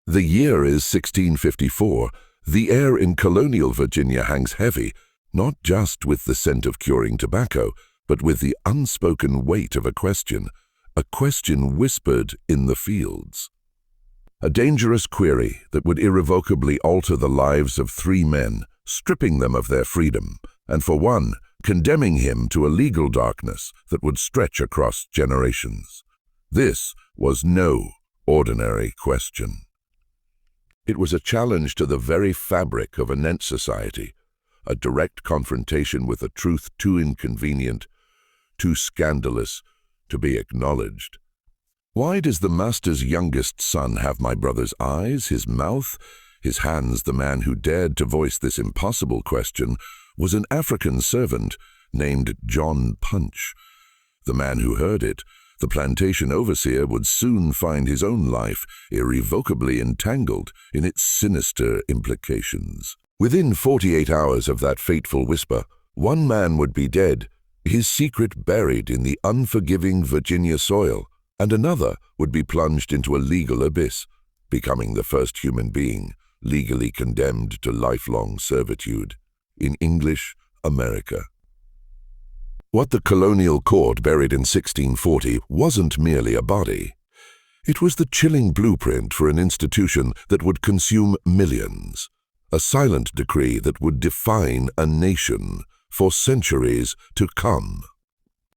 The year is 1654. The air in Colonial Virginia hangs heavy, not just with the scent of curing tobacco, but with the unspoken weight of a question whispered in the fields. A dangerous query that would irrevocably alter the lives of 3 men, stripping them of their freedom, and for one, condemning him to a legal darkness that would stretch across generations. This was no ordinary question. It was a challenge to the very fabric of an society, a direct confrontation with a truth too inconvenient, too scandalous to be acknowledged. Why does the master's youngest son have my brother's eyes, his mouth, his hands? The man who dared to voice this impossible question was an African servant named John Punch. The man who heard it, the plantation overseer, would soon find his own life irrevocably entangled in its sinister implications. Within 48 hours of that fateful whisper, one man would be dead, his secret buried in the unforgiving Virginia soil, and another would be plunged into a legal abyss, becoming the first human being legally condemned to lifelong servitude in English America. What the colonial court buried in 1640 wasn't merely a body. It was the chilling blueprint for an institution that would consume millions, a silent decree that would define a nation for centuries to come.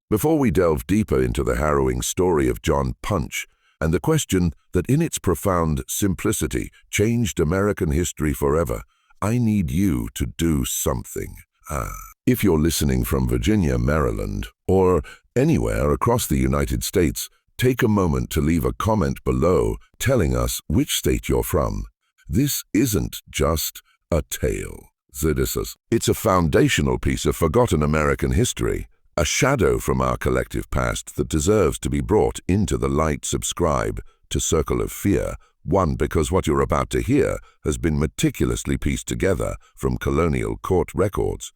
Before we delve deeper into the harrowing story of John Punch and the question that in its profound simplicity changed American history forever, I need you to do something. If you're listening from Virginia, Maryland, or anywhere across the United States, take a moment to leave a comment below telling us which state you're from. This isn't just a tale. It's a foundational piece of forgotten American history, a shadow from our collective past that deserves to be brought into the light. Subscribe to Circle of Fear, one, because what you're about to hear has been meticulously pieced together from colonial court records,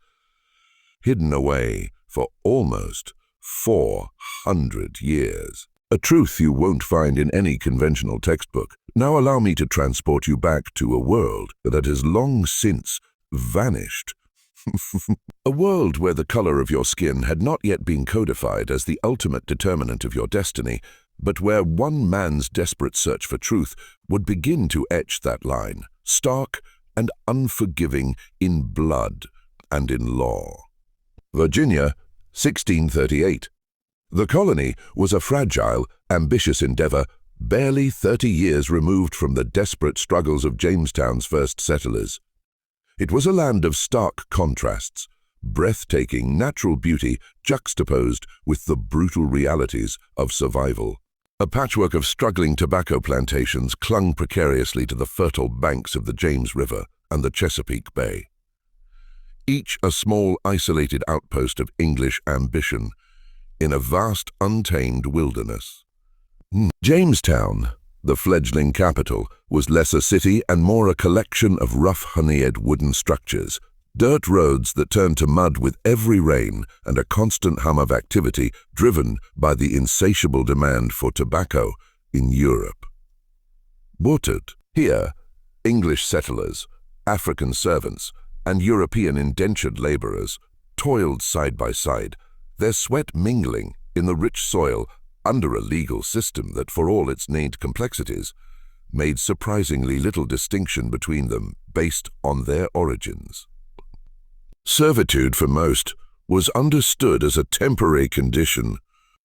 hidden away for almost 400 years. A truth you won't find in any conventional textbook. Now allow me to transport you back to a world that has long since vanished. A world where the color of your skin had not yet been codified as the ultimate determinant of your destiny, but where one man's desperate search for truth would begin to etch that line, stark and unforgiving in blood and in law. Virginia, 1638. The colony was a fragile, ambitious endeavor, barely 30 years removed from the desperate struggles of Jamestown's first settlers. It was a land of stark contrasts, breathtaking natural beauty juxtaposed with the brutal realities of survival. A patchwork of struggling tobacco plantations clung precariously to the fertile banks of the James River and the Chesapeake Bay. Each a small, isolated outpost of English ambition in a vast, untamed wilderness. Jamestown, the fledgling capital, was less a city and more a collection of rough, honey-edged wooden structures, dirt roads that turned to mud with every rain, and a constant hum of activity driven by the insatiable demand for tobacco in Europe. Watered. Here, English settlers, African servants, and European indentured laborers toiled side by side, their sweat mingling in the rich soil under a legal system that, for all its named complexities, made surprisingly little distinction between them based on their origins. Servitude, for most, was understood as a temporary condition.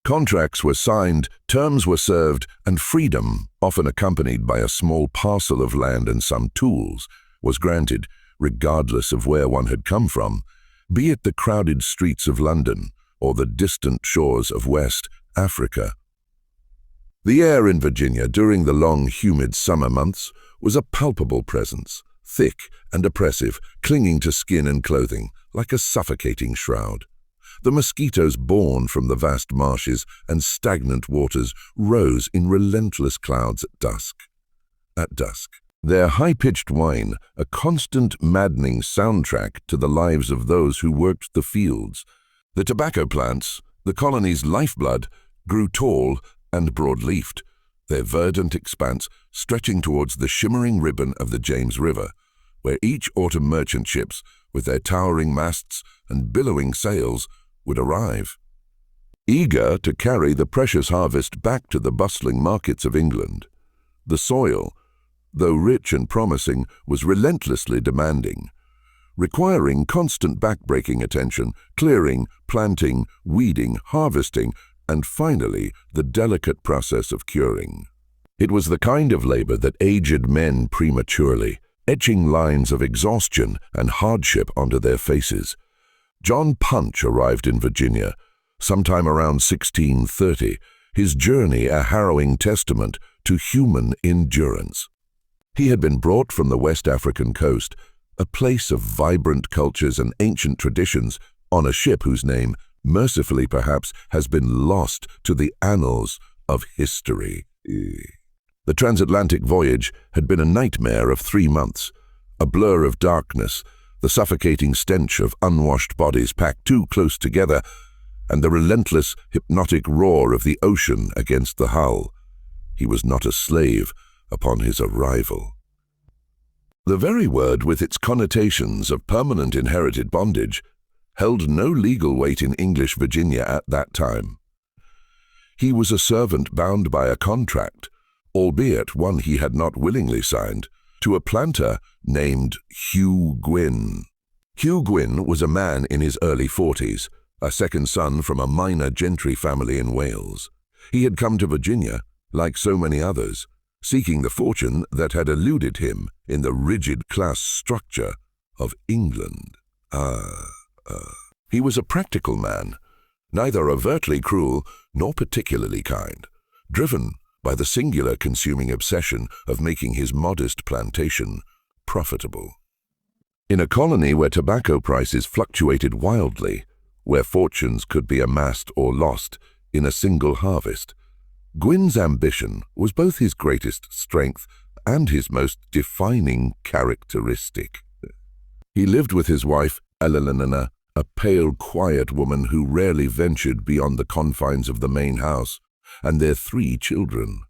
Contracts were signed, terms were served, and freedom, often accompanied by a small parcel of land and some tools, was granted regardless of where one had come from, be it the crowded streets of London or the distant shores of West Africa. The air in Virginia during the long, humid summer months was a palpable presence, thick and oppressive, clinging to skin and clothing like a suffocating shroud. The mosquitoes born from the vast marshes and stagnant waters rose in relentless clouds at dusk. Their high-pitched whine, a constant maddening soundtrack to the lives of those who worked the fields. The tobacco plants, the colony's lifeblood, grew tall and broad-leafed, their verdant expanse stretching towards the shimmering ribbon of the James River, where each autumn merchant ships, with their towering masts and billowing sails, would arrive, eager to carry the precious harvest back to the bustling markets of England. The soil, though rich and promising, was relentlessly demanding, requiring constant backbreaking attention, clearing, planting, weeding, harvesting, and finally the delicate process of curing. It was the kind of labor that aged men prematurely, etching lines of exhaustion and hardship onto their faces. John Punch arrived in Virginia sometime around 1630, his journey a harrowing testament to human endurance. He had been brought from the West African coast, a place of vibrant cultures and ancient traditions, on a ship whose name, mercifully perhaps, has been lost to the annals of history. The transatlantic voyage had been a nightmare of 3 months, a blur of darkness, the suffocating stench of unwashed bodies packed too close together, and the relentless, hypnotic roar of the ocean against the hull. He was not a slave upon his arrival. The very word, with its connotations of permanent inherited bondage, held no legal weight in English Virginia at that time. He was a servant bound by a contract, albeit one he had not willingly signed, to a planter named Hugh Gwynn. Hugh Gwynn was a man in his early 40s, a second son from a minor gentry family in Wales. He had come to Virginia, like so many others, seeking the fortune that had eluded him in the rigid class structure of England. He was a practical man, neither overtly cruel nor particularly kind, driven by the singular consuming obsession of making his modest plantation profitable. In a colony where tobacco prices fluctuated wildly, where fortunes could be amassed or lost in a single harvest, Gwynn's ambition was both his greatest strength and his most defining characteristic. He lived with his wife, Eleanor, a pale, quiet woman who rarely ventured beyond the confines of the main house, and their 3 children.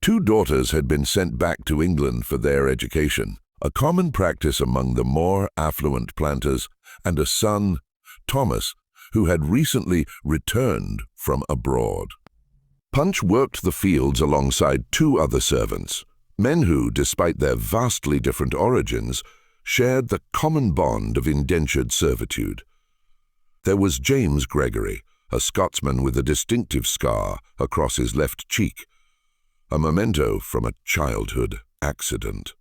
2 daughters had been sent back to England for their education, a common practice among the more affluent planters, and a son, Thomas, who had recently returned from abroad. Punch worked the fields alongside 2 other servants, men who, despite their vastly different origins, shared the common bond of indentured servitude. There was James Gregory, a Scotsman with a distinctive scar across his left cheek, a memento from a childhood accident.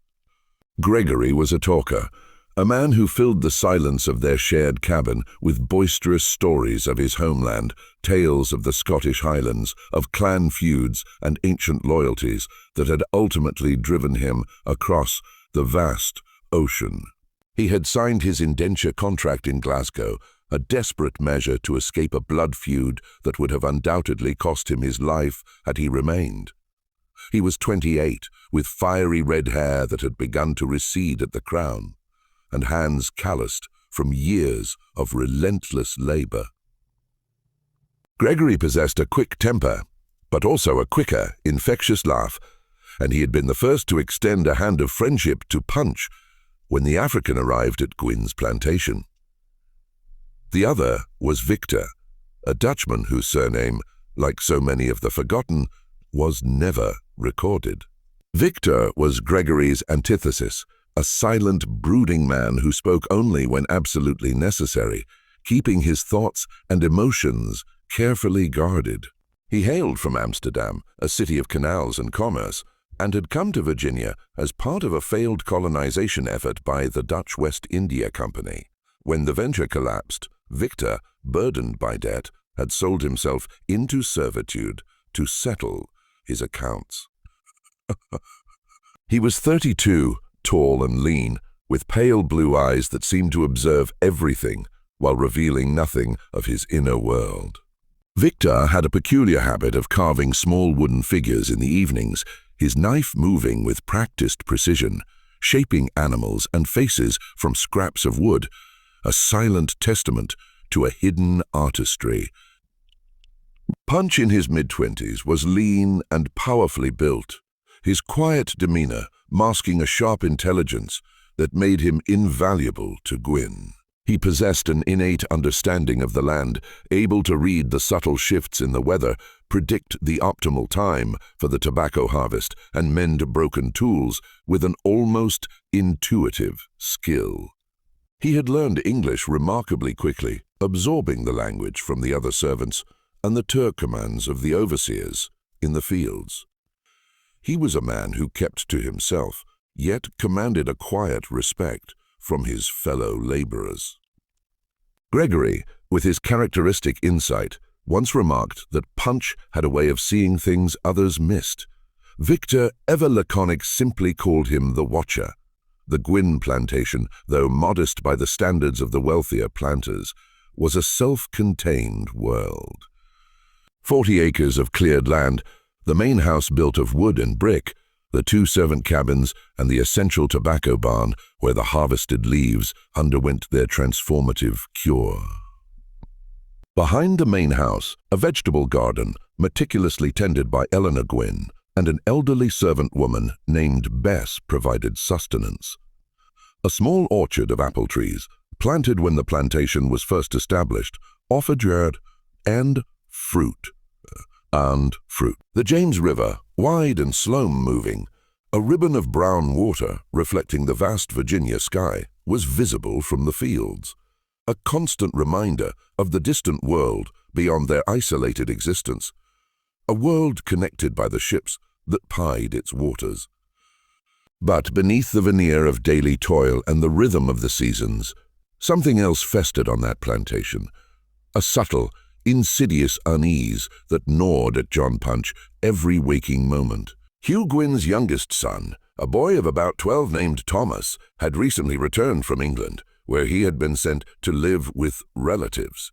Gregory was a talker, a man who filled the silence of their shared cabin with boisterous stories of his homeland, tales of the Scottish Highlands, of clan feuds and ancient loyalties that had ultimately driven him across the vast ocean. He had signed his indenture contract in Glasgow, a desperate measure to escape a blood feud that would have undoubtedly cost him his life had he remained. He was 28, with fiery red hair that had begun to recede at the crown, and hands calloused from years of relentless labor. Gregory possessed a quick temper, but also a quicker, infectious laugh, and he had been the first to extend a hand of friendship to Punch when the African arrived at Gwynn's plantation. The other was Victor, a Dutchman whose surname, like so many of the forgotten, was never recorded. Victor was Gregory's antithesis, a silent, brooding man who spoke only when absolutely necessary, keeping his thoughts and emotions carefully guarded. He hailed from Amsterdam, a city of canals and commerce, and had come to Virginia as part of a failed colonization effort by the Dutch West India Company. When the venture collapsed, Victor, burdened by debt, had sold himself into servitude to settle his accounts. He was 32, tall and lean, with pale blue eyes that seemed to observe everything while revealing nothing of his inner world. Victor had a peculiar habit of carving small wooden figures in the evenings, his knife moving with practiced precision, shaping animals and faces from scraps of wood, a silent testament to a hidden artistry. Punch in his mid-20s was lean and powerfully built, his quiet demeanor masking a sharp intelligence that made him invaluable to Gwyn. He possessed an innate understanding of the land, able to read the subtle shifts in the weather, predict the optimal time for the tobacco harvest, and mend broken tools with an almost intuitive skill. He had learned English remarkably quickly, absorbing the language from the other servants and the commands of the overseers in the fields. He was a man who kept to himself, yet commanded a quiet respect from his fellow laborers. Gregory, with his characteristic insight, once remarked that Punch had a way of seeing things others missed. Victor, ever laconic, simply called him the Watcher. The Gwyn plantation, though modest by the standards of the wealthier planters, was a self-contained world. 40 acres of cleared land, the main house built of wood and brick, the 2 servant cabins, and the essential tobacco barn where the harvested leaves underwent their transformative cure. Behind the main house, a vegetable garden, meticulously tended by Eleanor Gwyn, and an elderly servant woman named Bess provided sustenance. A small orchard of apple trees, planted when the plantation was first established, offered yard and fruit. The James River, wide and slow-moving, a ribbon of brown water reflecting the vast Virginia sky, was visible from the fields, a constant reminder of the distant world beyond their isolated existence, a world connected by the ships that pied its waters. But beneath the veneer of daily toil and the rhythm of the seasons, something else festered on that plantation, a subtle, insidious unease that gnawed at John Punch every waking moment. Hugh Gwyn's youngest son, a boy of about 12 named Thomas, had recently returned from England, where he had been sent to live with relatives.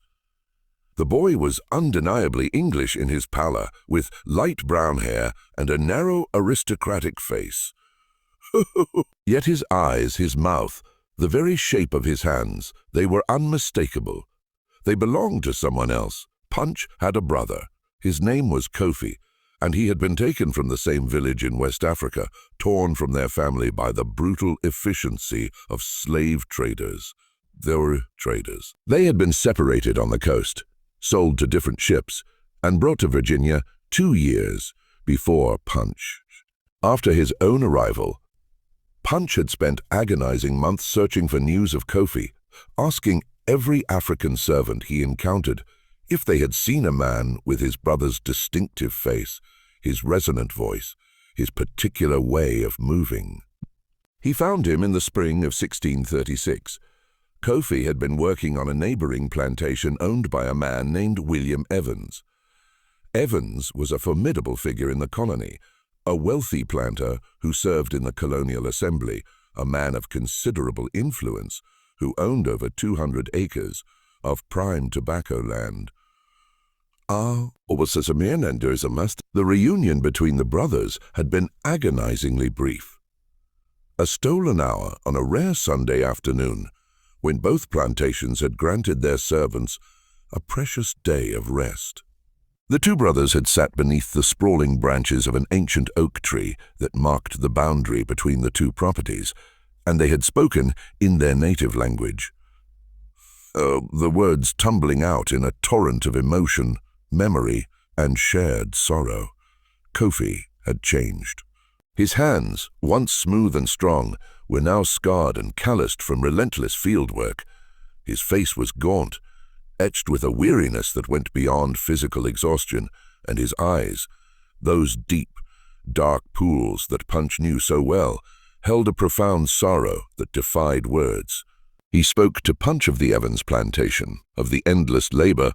The boy was undeniably English in his pallor, with light brown hair and a narrow aristocratic face. Yet his eyes, his mouth, the very shape of his hands, they were unmistakable. They belonged to someone else. Punch had a brother. His name was Kofi, and he had been taken from the same village in West Africa, torn from their family by the brutal efficiency of slave traders. They were traders. They had been separated on the coast, sold to different ships, and brought to Virginia 2 years before Punch. After his own arrival, Punch had spent agonizing months searching for news of Kofi, asking every African servant he encountered if they had seen a man with his brother's distinctive face, his resonant voice, his particular way of moving. He found him in the spring of 1636. Kofi had been working on a neighboring plantation owned by a man named William Evans. Evans was a formidable figure in the colony, a wealthy planter who served in the Colonial Assembly, a man of considerable influence who owned over 200 acres of prime tobacco land. The reunion between the brothers had been agonizingly brief. A stolen hour on a rare Sunday afternoon, when both plantations had granted their servants a precious day of rest. The 2 brothers had sat beneath the sprawling branches of an ancient oak tree that marked the boundary between the 2 properties, and they had spoken in their native language. The words tumbling out in a torrent of emotion, memory, and shared sorrow. Kofi had changed. His hands, once smooth and strong, were now scarred and calloused from relentless field work. His face was gaunt, etched with a weariness that went beyond physical exhaustion, and his eyes, those deep, dark pools that Punch knew so well, held a profound sorrow that defied words. He spoke to Punch of the Evans plantation, of the endless labor,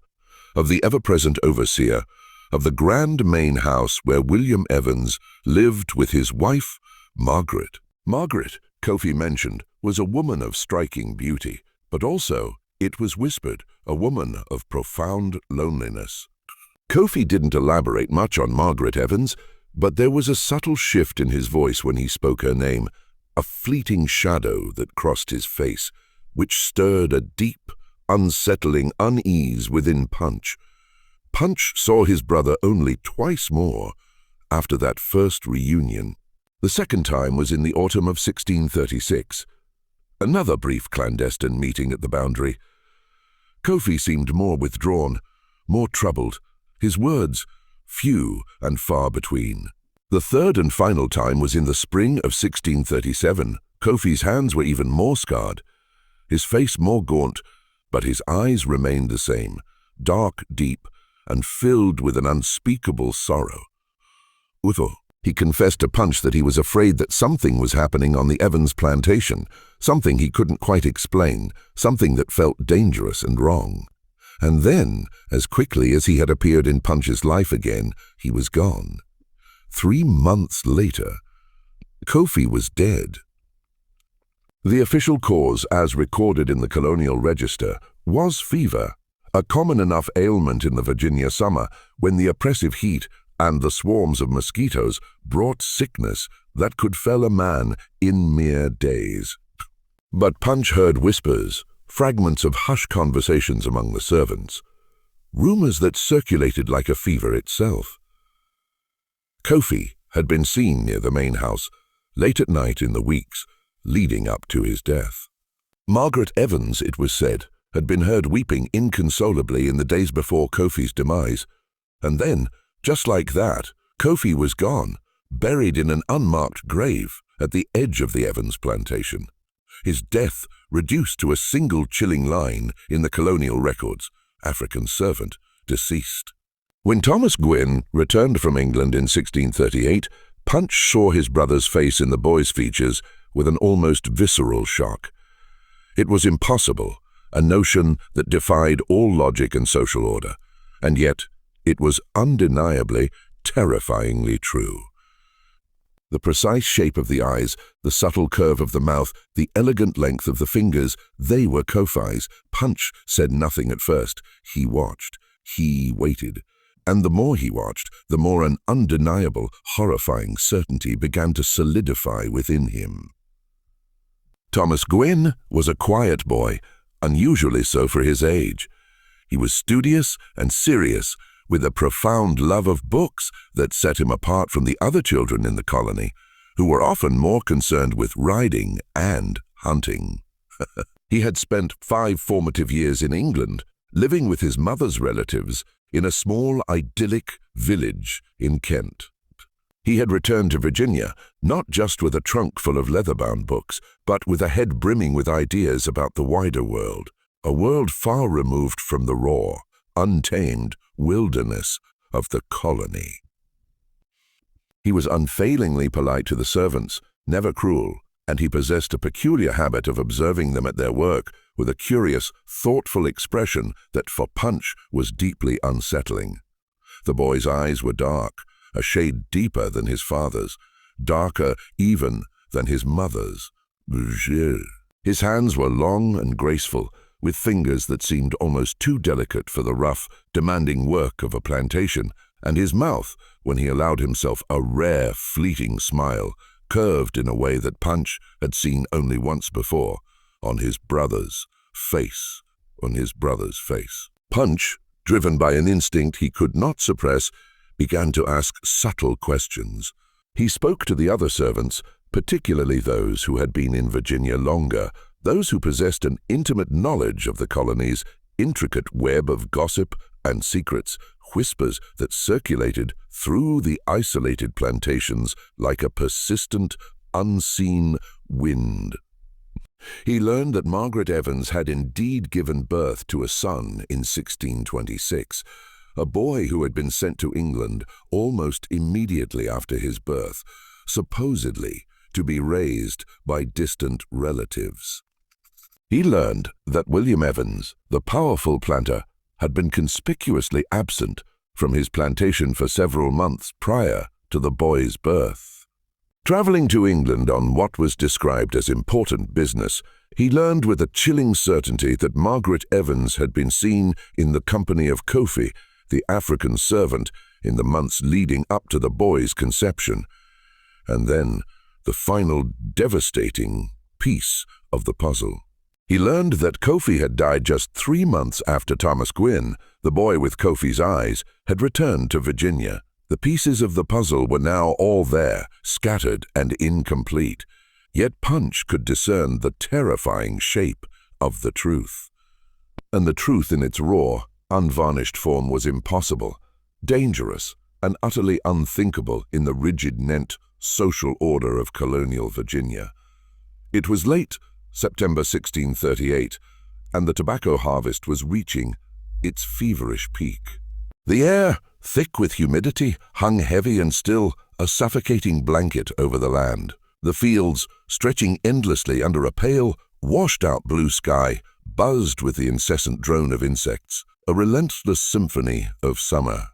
of the ever-present overseer, of the grand main house where William Evans lived with his wife, Margaret. Margaret, Kofi mentioned, was a woman of striking beauty, but also, it was whispered, a woman of profound loneliness. Kofi didn't elaborate much on Margaret Evans, but there was a subtle shift in his voice when he spoke her name, a fleeting shadow that crossed his face, which stirred a deep, unsettling unease within Punch. Punch saw his brother only twice more after that first reunion. The second time was in the autumn of 1636. Another brief clandestine meeting at the boundary. Kofi seemed more withdrawn, more troubled, his words few and far between. The third and final time was in the spring of 1637. Kofi's hands were even more scarred, his face more gaunt, but his eyes remained the same, dark, deep, and filled with an unspeakable sorrow. Utho. He confessed to Punch that he was afraid that something was happening on the Evans plantation, something he couldn't quite explain, something that felt dangerous and wrong. And then, as quickly as he had appeared in Punch's life again, he was gone. 3 months later, Kofi was dead. The official cause, as recorded in the Colonial Register, was fever, a common enough ailment in the Virginia summer when the oppressive heat and the swarms of mosquitoes brought sickness that could fell a man in mere days. But Punch heard whispers, fragments of hushed conversations among the servants, rumors that circulated like a fever itself. Kofi had been seen near the main house late at night in the weeks leading up to his death. Margaret Evans, it was said, had been heard weeping inconsolably in the days before Kofi's demise, and then, just like that, Kofi was gone, buried in an unmarked grave at the edge of the Evans plantation. His death reduced to a single chilling line in the colonial records, African servant, deceased. When Thomas Gwynn returned from England in 1638, Punch saw his brother's face in the boy's features with an almost visceral shock. It was impossible, a notion that defied all logic and social order, and yet it was undeniably, terrifyingly true. The precise shape of the eyes, the subtle curve of the mouth, the elegant length of the fingers, they were Kofi's. Punch said nothing at first. He watched. He waited. And the more he watched, the more an undeniable, horrifying certainty began to solidify within him. Thomas Gwynn was a quiet boy, unusually so for his age. He was studious and serious, with a profound love of books that set him apart from the other children in the colony, who were often more concerned with riding and hunting. He had spent 5 formative years in England, living with his mother's relatives in a small, idyllic village in Kent. He had returned to Virginia, not just with a trunk full of leather-bound books, but with a head brimming with ideas about the wider world, a world far removed from the raw, untamed wilderness of the colony. He was unfailingly polite to the servants, never cruel, and he possessed a peculiar habit of observing them at their work with a curious, thoughtful expression that for Punch was deeply unsettling. The boy's eyes were dark, a shade deeper than his father's, darker even than his mother's. His hands were long and graceful, with fingers that seemed almost too delicate for the rough, demanding work of a plantation, and his mouth, when he allowed himself a rare, fleeting smile, curved in a way that Punch had seen only once before, on his brother's face. Punch, driven by an instinct he could not suppress, began to ask subtle questions. He spoke to the other servants, particularly those who had been in Virginia longer, those who possessed an intimate knowledge of the colony's intricate web of gossip and secrets, whispers that circulated through the isolated plantations like a persistent, unseen wind. He learned that Margaret Evans had indeed given birth to a son in 1626, a boy who had been sent to England almost immediately after his birth, supposedly to be raised by distant relatives. He learned that William Evans, the powerful planter, had been conspicuously absent from his plantation for several months prior to the boy's birth. Traveling to England on what was described as important business, he learned with a chilling certainty that Margaret Evans had been seen in the company of Kofi, the African servant, in the months leading up to the boy's conception. And then the final devastating piece of the puzzle. He learned that Kofi had died just 3 months after Thomas Gwynn, the boy with Kofi's eyes, had returned to Virginia. The pieces of the puzzle were now all there, scattered and incomplete. Yet Punch could discern the terrifying shape of the truth. And the truth in its raw, unvarnished form was impossible, dangerous, and utterly unthinkable in the rigid net social order of colonial Virginia. It was late September 1638, and the tobacco harvest was reaching its feverish peak. The air, thick with humidity, hung heavy and still, a suffocating blanket over the land. The fields, stretching endlessly under a pale, washed-out blue sky, buzzed with the incessant drone of insects, a relentless symphony of summer.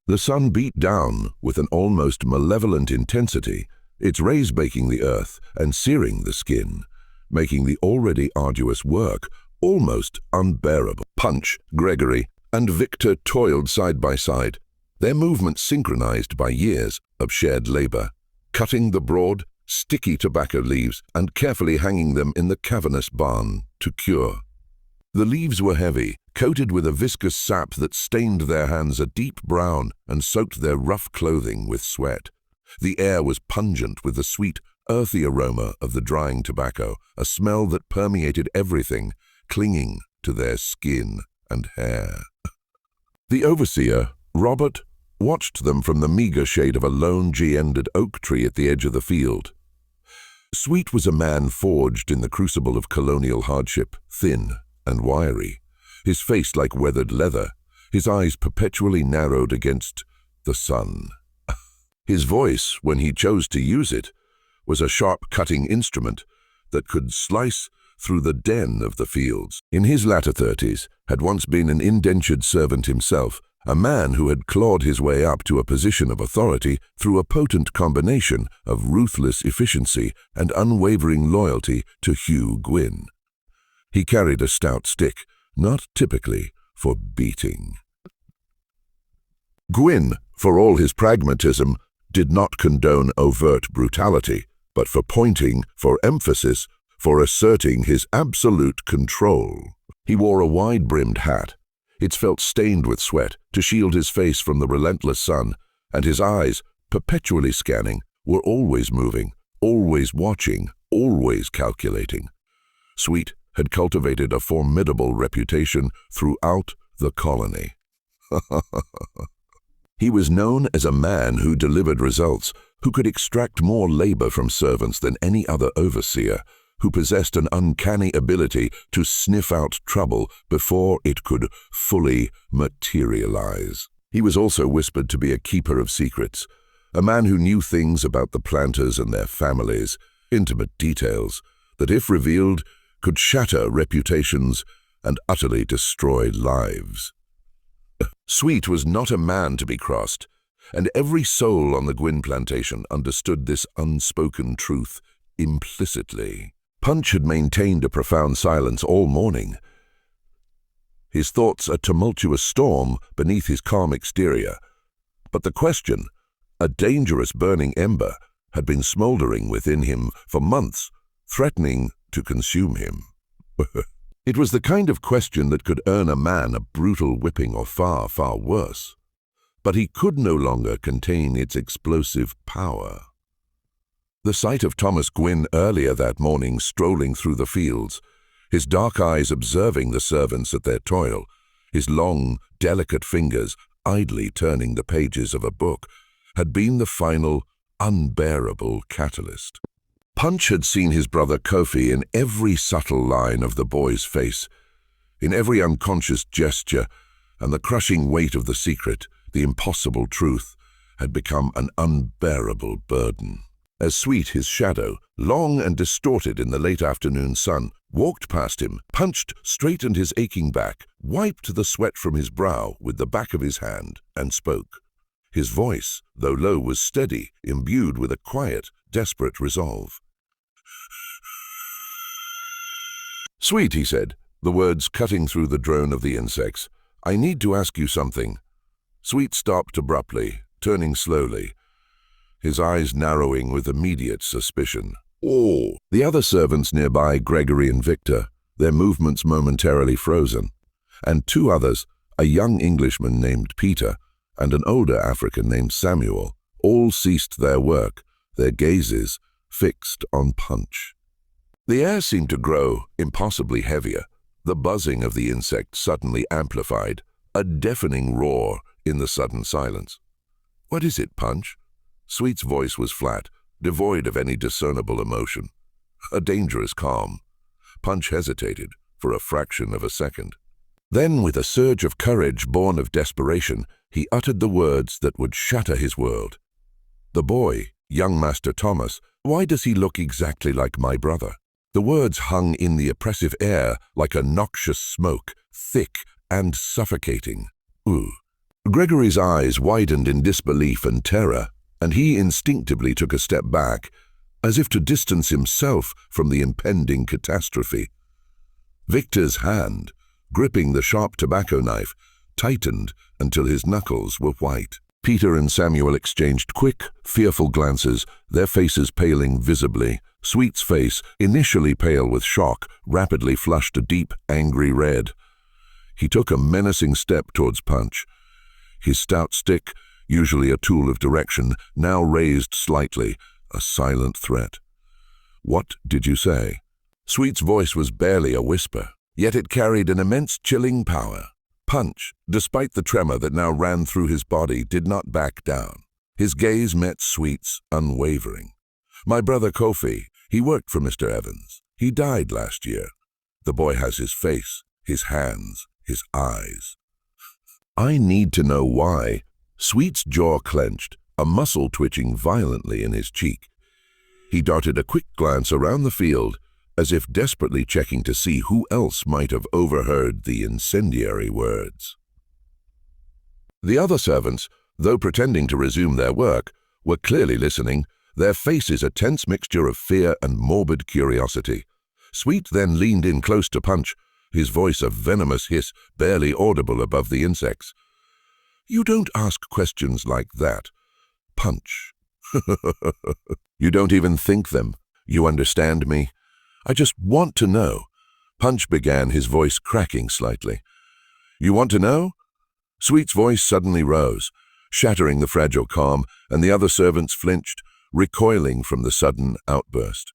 The sun beat down with an almost malevolent intensity, its rays baking the earth and searing the skin, making the already arduous work almost unbearable. Punch, Gregory, and Victor toiled side by side, their movements synchronized by years of shared labor, cutting the broad, sticky tobacco leaves and carefully hanging them in the cavernous barn to cure. The leaves were heavy, coated with a viscous sap that stained their hands a deep brown and soaked their rough clothing with sweat. The air was pungent with the sweet, earthy aroma of the drying tobacco, a smell that permeated everything, clinging to their skin and hair. The overseer, Robert, watched them from the meager shade of a lone geandered oak tree at the edge of the field. Sweet was a man forged in the crucible of colonial hardship, thin and wiry, his face like weathered leather, his eyes perpetually narrowed against the sun. His voice, when he chose to use it, was a sharp cutting instrument that could slice through the den of the fields. In his latter 30s, had once been an indentured servant himself, a man who had clawed his way up to a position of authority through a potent combination of ruthless efficiency and unwavering loyalty to Hugh Gwynn. He carried a stout stick, not typically for beating. Gwynn, for all his pragmatism, did not condone overt brutality, but for pointing, for emphasis, for asserting his absolute control. He wore a wide-brimmed hat, its felt stained with sweat, to shield his face from the relentless sun, and his eyes, perpetually scanning, were always moving, always watching, always calculating. Sweet had cultivated a formidable reputation throughout the colony. He was known as a man who delivered results, who could extract more labor from servants than any other overseer, who possessed an uncanny ability to sniff out trouble before it could fully materialize. He was also whispered to be a keeper of secrets, a man who knew things about the planters and their families, intimate details, that if revealed, could shatter reputations and utterly destroy lives. Sweet was not a man to be crossed, and every soul on the Gwynn plantation understood this unspoken truth implicitly. Punch had maintained a profound silence all morning, his thoughts a tumultuous storm beneath his calm exterior. But the question, a dangerous burning ember, had been smoldering within him for months, threatening to consume him. It was the kind of question that could earn a man a brutal whipping or far, far worse. But he could no longer contain its explosive power. The sight of Thomas Gwynn earlier that morning strolling through the fields, his dark eyes observing the servants at their toil, his long, delicate fingers idly turning the pages of a book, had been the final, unbearable catalyst. Punch had seen his brother Kofi in every subtle line of the boy's face, in every unconscious gesture, and the crushing weight of the secret, the impossible truth, had become an unbearable burden. As Sweet, his shadow, long and distorted in the late afternoon sun, walked past him, Punch straightened his aching back, wiped the sweat from his brow with the back of his hand, and spoke. His voice, though low, was steady, imbued with a quiet, desperate resolve. "Sweet," he said, the words cutting through the drone of the insects, "I need to ask you something." Sweet stopped abruptly, turning slowly, his eyes narrowing with immediate suspicion. "Oh!" The other servants nearby, Gregory and Victor, their movements momentarily frozen, and two others, a young Englishman named Peter and an older African named Samuel, all ceased their work, their gazes fixed on Punch. The air seemed to grow impossibly heavier. The buzzing of the insect suddenly amplified, a deafening roar in the sudden silence. "What is it, Punch?" Sweet's voice was flat, devoid of any discernible emotion. A dangerous calm. Punch hesitated for a fraction of a second. Then, with a surge of courage born of desperation, he uttered the words that would shatter his world. "The boy, young Master Thomas, why does he look exactly like my brother?" The words hung in the oppressive air like a noxious smoke, thick and suffocating. Ooh. Gregory's eyes widened in disbelief and terror, and he instinctively took a step back, as if to distance himself from the impending catastrophe. Victor's hand, gripping the sharp tobacco knife, tightened until his knuckles were white. Peter and Samuel exchanged quick, fearful glances, their faces paling visibly. Sweet's face, initially pale with shock, rapidly flushed a deep, angry red. He took a menacing step towards Punch. His stout stick, usually a tool of direction, now raised slightly, a silent threat. "What did you say?" Sweet's voice was barely a whisper, yet it carried an immense chilling power. Punch, despite the tremor that now ran through his body, did not back down. His gaze met Sweet's, unwavering. "My brother Kofi, he worked for Mr. Evans. He died last year. The boy has his face, his hands, his eyes." "I need to know why." Sweet's jaw clenched, a muscle twitching violently in his cheek. He darted a quick glance around the field, as if desperately checking to see who else might have overheard the incendiary words. The other servants, though pretending to resume their work, were clearly listening, their faces a tense mixture of fear and morbid curiosity. Sweet then leaned in close to Punch, his voice a venomous hiss barely audible above the insects. "You don't ask questions like that, Punch." "You don't even think them. You understand me? I just want to know." Punch began, his voice cracking slightly. "You want to know?" Sweet's voice suddenly rose, shattering the fragile calm, and the other servants flinched, recoiling from the sudden outburst.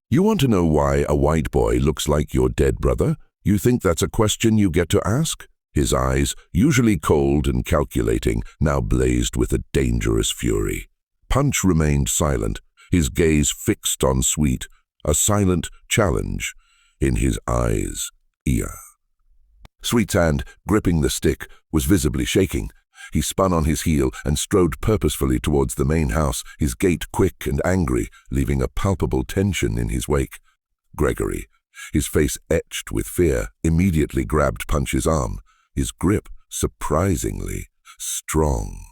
"You want to know why a white boy looks like your dead brother? You think that's a question you get to ask?" His eyes, usually cold and calculating, now blazed with a dangerous fury. Punch remained silent, his gaze fixed on Sweet, a silent challenge in his eyes. Sweet's hand, gripping the stick, was visibly shaking. He spun on his heel and strode purposefully towards the main house, his gait quick and angry, leaving a palpable tension in his wake. Gregory, his face etched with fear, immediately grabbed Punch's arm, his grip surprisingly strong.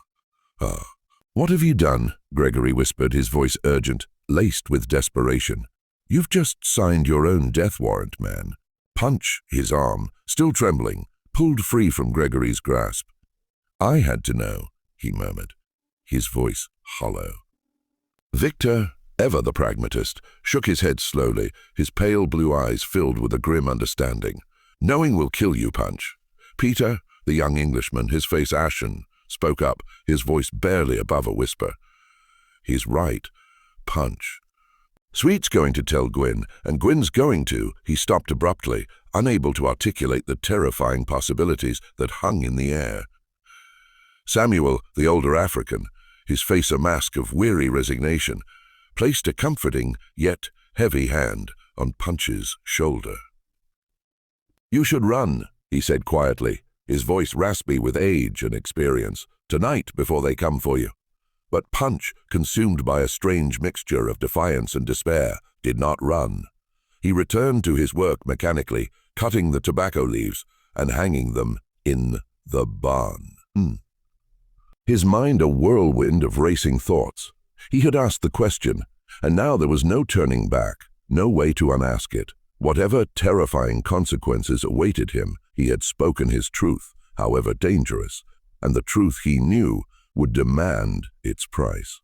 "What have you done?" Gregory whispered, his voice urgent, laced with desperation. "You've just signed your own death warrant, man." Punch, his arm, still trembling, pulled free from Gregory's grasp. "I had to know," he murmured, his voice hollow. Victor, ever the pragmatist, shook his head slowly, his pale blue eyes filled with a grim understanding. "Knowing will kill you, Punch." Peter, the young Englishman, his face ashen, spoke up, his voice barely above a whisper. "He's right, Punch." "Sweet's going to tell Gwyn, and Gwyn's going to." He stopped abruptly, unable to articulate the terrifying possibilities that hung in the air. Samuel, the older African, his face a mask of weary resignation, placed a comforting yet heavy hand on Punch's shoulder. "You should run," he said quietly, his voice raspy with age and experience. "Tonight before they come for you." But Punch, consumed by a strange mixture of defiance and despair, did not run. He returned to his work mechanically, cutting the tobacco leaves and hanging them in the barn. His mind a whirlwind of racing thoughts. He had asked the question, and now there was no turning back, no way to unask it. Whatever terrifying consequences awaited him, he had spoken his truth, however dangerous, and the truth he knew would demand its price.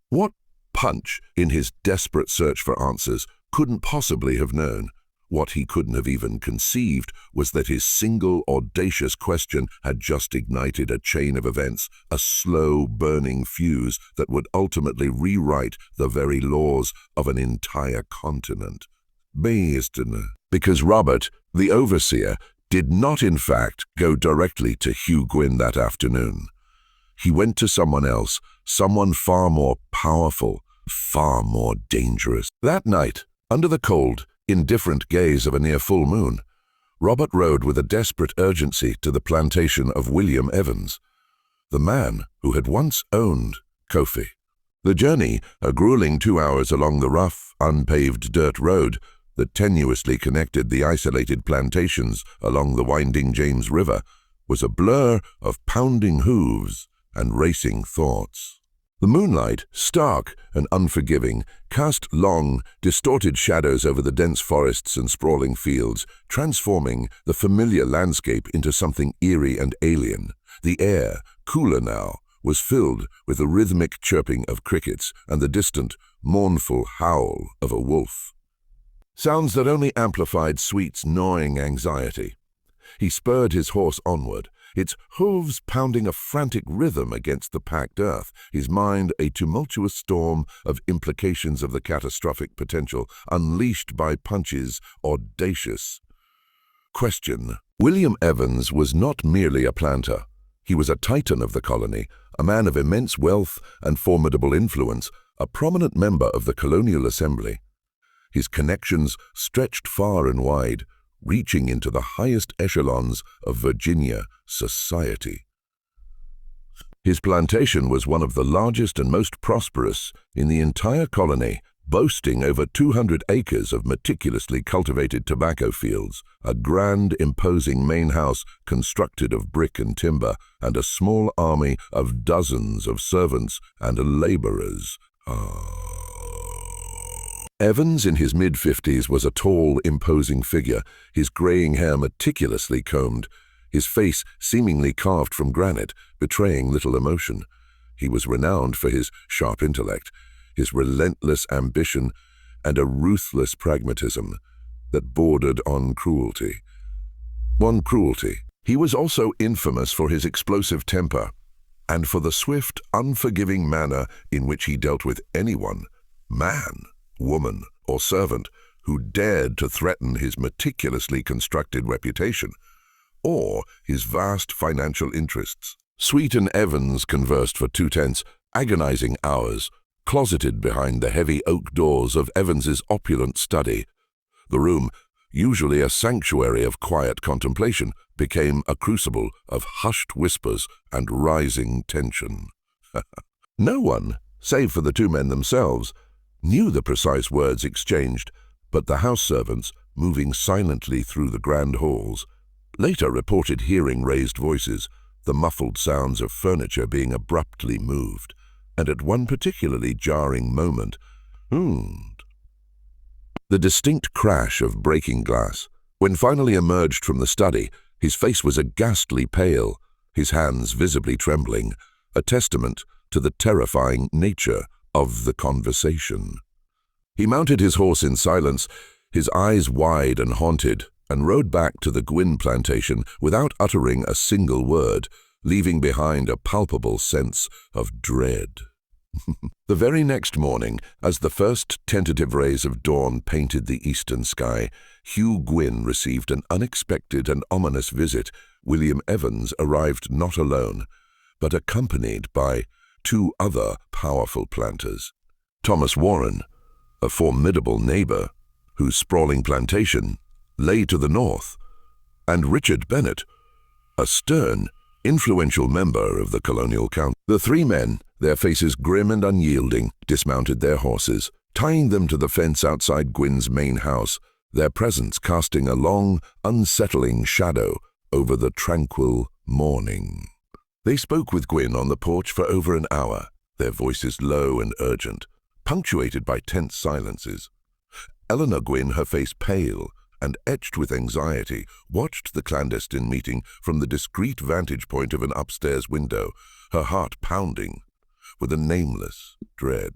What? Punch, in his desperate search for answers, couldn't possibly have known, what he couldn't have even conceived, was that his single audacious question had just ignited a chain of events, a slow burning fuse that would ultimately rewrite the very laws of an entire continent. Because Robert, the overseer, did not in fact go directly to Hugh Gwyn that afternoon. He went to someone else, someone far more powerful, far more dangerous. That night, under the cold, indifferent gaze of a near full moon, Robert rode with a desperate urgency to the plantation of William Evans, the man who had once owned Kofi. The journey, a grueling 2 hours along the rough, unpaved dirt road that tenuously connected the isolated plantations along the winding James River, was a blur of pounding hooves and racing thoughts. The moonlight, stark and unforgiving, cast long, distorted shadows over the dense forests and sprawling fields, transforming the familiar landscape into something eerie and alien. The air, cooler now, was filled with the rhythmic chirping of crickets and the distant, mournful howl of a wolf. Sounds that only amplified Sweet's gnawing anxiety. He spurred his horse onward, its hooves pounding a frantic rhythm against the packed earth, his mind a tumultuous storm of implications of the catastrophic potential unleashed by Punch's audacious question. William Evans was not merely a planter. He was a titan of the colony, a man of immense wealth and formidable influence, a prominent member of the Colonial Assembly. His connections stretched far and wide, reaching into the highest echelons of Virginia society. His plantation was one of the largest and most prosperous in the entire colony, boasting over 200 acres of meticulously cultivated tobacco fields, a grand, imposing main house constructed of brick and timber, and a small army of dozens of servants and laborers. Evans, in his mid-50s, was a tall, imposing figure, his graying hair meticulously combed, his face seemingly carved from granite, betraying little emotion. He was renowned for his sharp intellect, his relentless ambition, and a ruthless pragmatism that bordered on cruelty. He was also infamous for his explosive temper and for the swift, unforgiving manner in which he dealt with anyone, man, woman, or servant, who dared to threaten his meticulously constructed reputation or his vast financial interests. Sweet and Evans conversed for 2 tense, agonizing hours, closeted behind the heavy oak doors of Evans's opulent study. The room, usually a sanctuary of quiet contemplation, became a crucible of hushed whispers and rising tension. No one, save for the 2 men themselves, knew the precise words exchanged, but the house servants, moving silently through the grand halls, later reported hearing raised voices, the muffled sounds of furniture being abruptly moved, and at one particularly jarring moment, the distinct crash of breaking glass. When finally emerged from the study, his face was a ghastly pale, his hands visibly trembling, a testament to the terrifying nature of the conversation. He mounted his horse in silence, his eyes wide and haunted, and rode back to the Gwyn plantation without uttering a single word, leaving behind a palpable sense of dread. The very next morning, as the first tentative rays of dawn painted the eastern sky, Hugh Gwyn received an unexpected and ominous visit. William Evans arrived not alone, but accompanied by 2 other powerful planters. Thomas Warren, a formidable neighbor whose sprawling plantation lay to the north, and Richard Bennett, a stern, influential member of the Colonial Council. The 3 men, their faces grim and unyielding, dismounted their horses, tying them to the fence outside Gwyn's main house, their presence casting a long, unsettling shadow over the tranquil morning. They spoke with Gwyn on the porch for over an hour, their voices low and urgent, punctuated by tense silences. Eleanor Gwyn, her face pale and etched with anxiety, watched the clandestine meeting from the discreet vantage point of an upstairs window, her heart pounding with a nameless dread.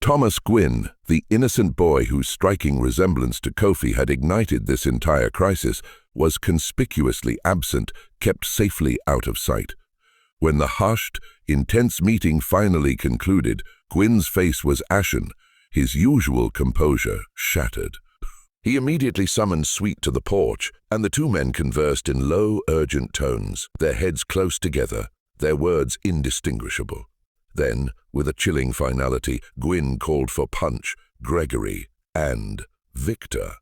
Thomas Gwyn, The innocent boy whose striking resemblance to Kofi had ignited this entire crisis was conspicuously absent, kept safely out of sight. When the hushed, intense meeting finally concluded, Gwyn's face was ashen, his usual composure shattered. He immediately summoned Sweet to the porch, and the two men conversed in low, urgent tones, their heads close together, their words indistinguishable. Then, with a chilling finality, Gwyn called for Punch, Gregory, and Victor.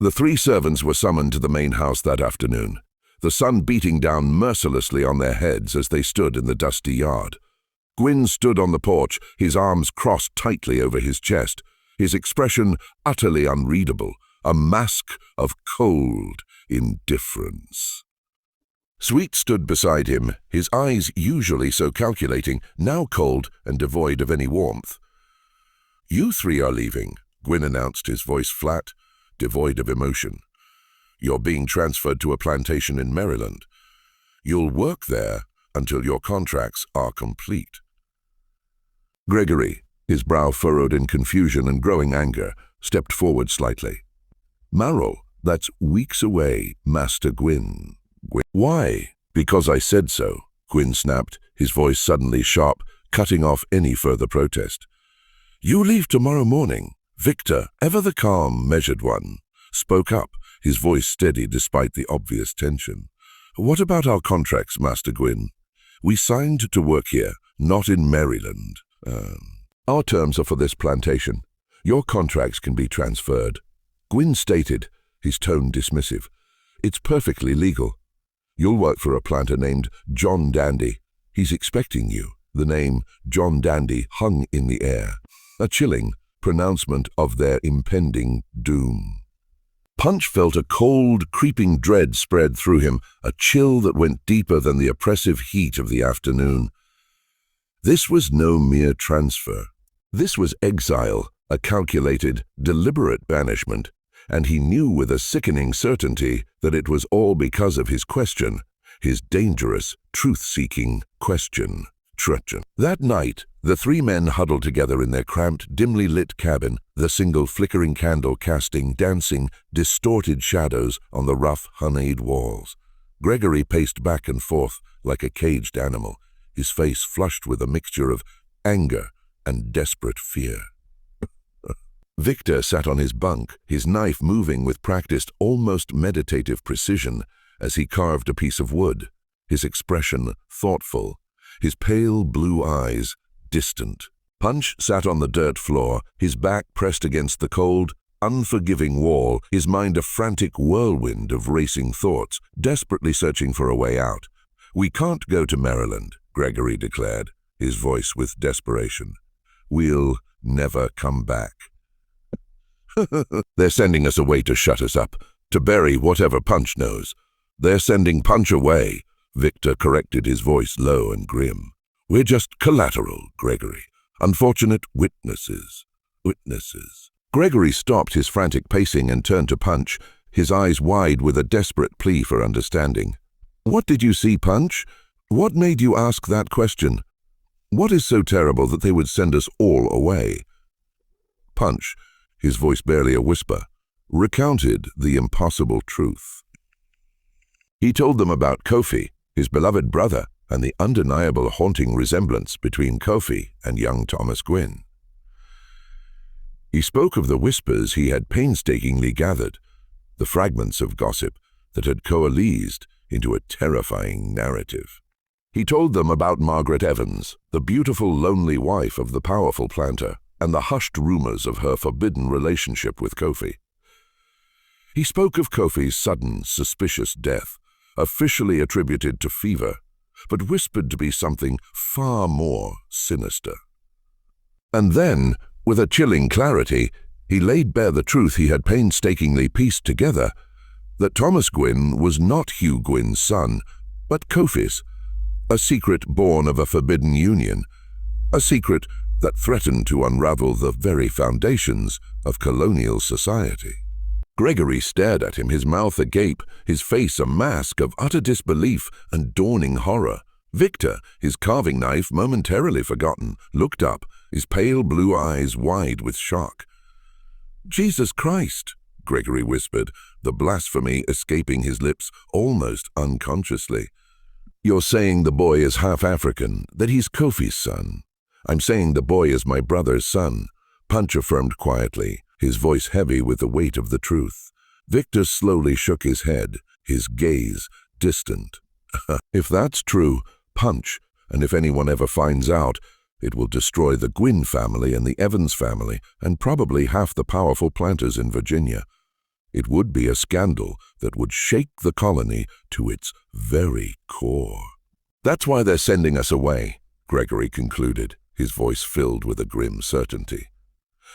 The three servants were summoned to the main house that afternoon, the sun beating down mercilessly on their heads as they stood in the dusty yard. Gwyn stood on the porch, his arms crossed tightly over his chest, his expression utterly unreadable, a mask of cold indifference. Sweet stood beside him, his eyes usually so calculating, now cold and devoid of any warmth. "You three are leaving," Gwyn announced, his voice flat, devoid of emotion. "You're being transferred to a plantation in Maryland. You'll work there until your contracts are complete." Gregory, his brow furrowed in confusion and growing anger, stepped forward slightly. "Marrow, that's weeks away, Master Gwyn." "Why?" "Because I said so," Gwyn snapped, his voice suddenly sharp, cutting off any further protest. "You leave tomorrow morning." Victor, ever the calm, measured one, spoke up, his voice steady despite the obvious tension. "What about our contracts, Master Gwyn? We signed to work here, not in Maryland. Our terms are for this plantation. Your contracts can be transferred." Gwyn stated, his tone dismissive. "It's perfectly legal. You'll work for a planter named John Dandy. He's expecting you." The name John Dandy hung in the air, a chilling pronouncement of their impending doom. Punch felt a cold, creeping dread spread through him, a chill that went deeper than the oppressive heat of the afternoon. This was no mere transfer. This was exile, a calculated, deliberate banishment, and he knew with a sickening certainty that it was all because of his question, his dangerous, truth-seeking question. That night, the three men huddled together in their cramped, dimly lit cabin, the single flickering candle casting dancing, distorted shadows on the rough, honeyed walls. Gregory paced back and forth like a caged animal, his face flushed with a mixture of anger and desperate fear. Victor sat on his bunk, his knife moving with practiced, almost meditative precision as he carved a piece of wood, his expression thoughtful, his pale blue eyes distant. Punch sat on the dirt floor, his back pressed against the cold, unforgiving wall, his mind a frantic whirlwind of racing thoughts, desperately searching for a way out. "We can't go to Maryland," Gregory declared, his voice with desperation. "We'll never come back. They're sending us away to shut us up, to bury whatever Punch knows. They're sending Punch away," Victor corrected, his voice low and grim. "We're just collateral, Gregory. Unfortunate witnesses. Gregory stopped his frantic pacing and turned to Punch, his eyes wide with a desperate plea for understanding. "What did you see, Punch? What made you ask that question? What is so terrible that they would send us all away?" Punch, his voice barely a whisper, recounted the impossible truth. He told them about Kofi, his beloved brother, and the undeniable haunting resemblance between Kofi and young Thomas Gwyn. He spoke of the whispers he had painstakingly gathered, the fragments of gossip that had coalesced into a terrifying narrative. He told them about Margaret Evans, the beautiful, lonely wife of the powerful planter, and the hushed rumors of her forbidden relationship with Kofi. He spoke of Kofi's sudden, suspicious death, officially attributed to fever, but whispered to be something far more sinister. And then, with a chilling clarity, he laid bare the truth he had painstakingly pieced together, that Thomas Gwyn was not Hugh Gwyn's son, but Kofi's, a secret born of a forbidden union, a secret that threatened to unravel the very foundations of colonial society. Gregory stared at him, his mouth agape, his face a mask of utter disbelief and dawning horror. Victor, his carving knife momentarily forgotten, looked up, his pale blue eyes wide with shock. "Jesus Christ," Gregory whispered, the blasphemy escaping his lips almost unconsciously. "You're saying the boy is half African, that he's Kofi's son." "I'm saying the boy is my brother's son," Punch affirmed quietly, his voice heavy with the weight of the truth. Victor slowly shook his head, his gaze distant. "If that's true, Punch, and if anyone ever finds out, it will destroy the Gwynn family and the Evans family and probably half the powerful planters in Virginia. It would be a scandal that would shake the colony to its very core." "That's why they're sending us away," Gregory concluded, his voice filled with a grim certainty.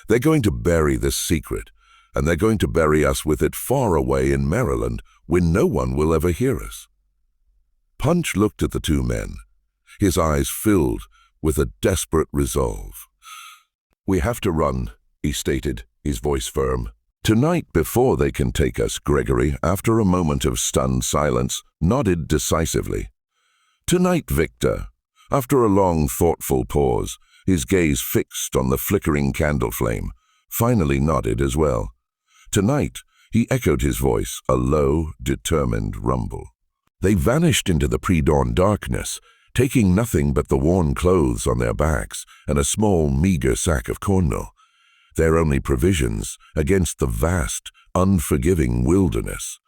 "They're going to bury this secret, and they're going to bury us with it far away in Maryland where no one will ever hear us." Punch looked at the two men, his eyes filled with a desperate resolve. "We have to run," he stated, his voice firm. "Tonight before they can take us," Gregory, after a moment of stunned silence, nodded decisively. "Tonight, Victor." After a long, thoughtful pause, his gaze fixed on the flickering candle flame, finally nodded as well. "Tonight," he echoed his voice, a low, determined rumble. They vanished into the pre-dawn darkness, taking nothing but the worn clothes on their backs and a small, meager sack of cornmeal, their only provisions against the vast, unforgiving wilderness.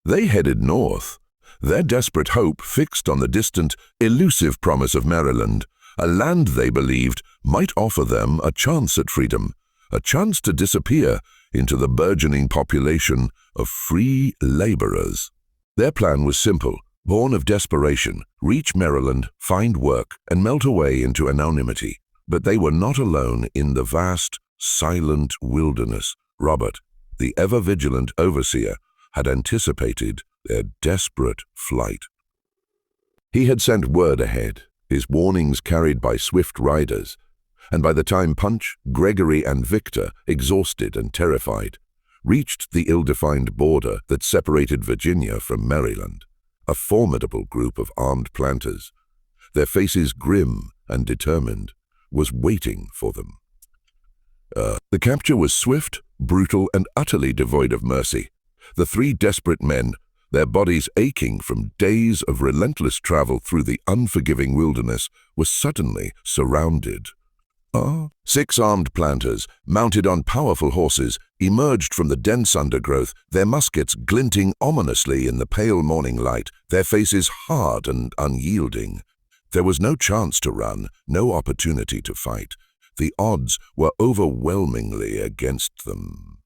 They headed north, their desperate hope fixed on the distant, elusive promise of Maryland, a land they believed might offer them a chance at freedom, a chance to disappear into the burgeoning population of free laborers. Their plan was simple, born of desperation: reach Maryland, find work, and melt away into anonymity. But they were not alone in the vast, silent wilderness. Robert, the ever-vigilant overseer, had anticipated their desperate flight. He had sent word ahead, his warnings carried by swift riders, and by the time Punch, Gregory, and Victor, exhausted and terrified, reached the ill-defined border that separated Virginia from Maryland, a formidable group of armed planters, their faces grim and determined, was waiting for them. The capture was swift, brutal, and utterly devoid of mercy. The three desperate men, their bodies aching from days of relentless travel through the unforgiving wilderness, were suddenly surrounded. 6 armed planters, mounted on powerful horses, emerged from the dense undergrowth, their muskets glinting ominously in the pale morning light, their faces hard and unyielding. There was no chance to run, no opportunity to fight. The odds were overwhelmingly against them.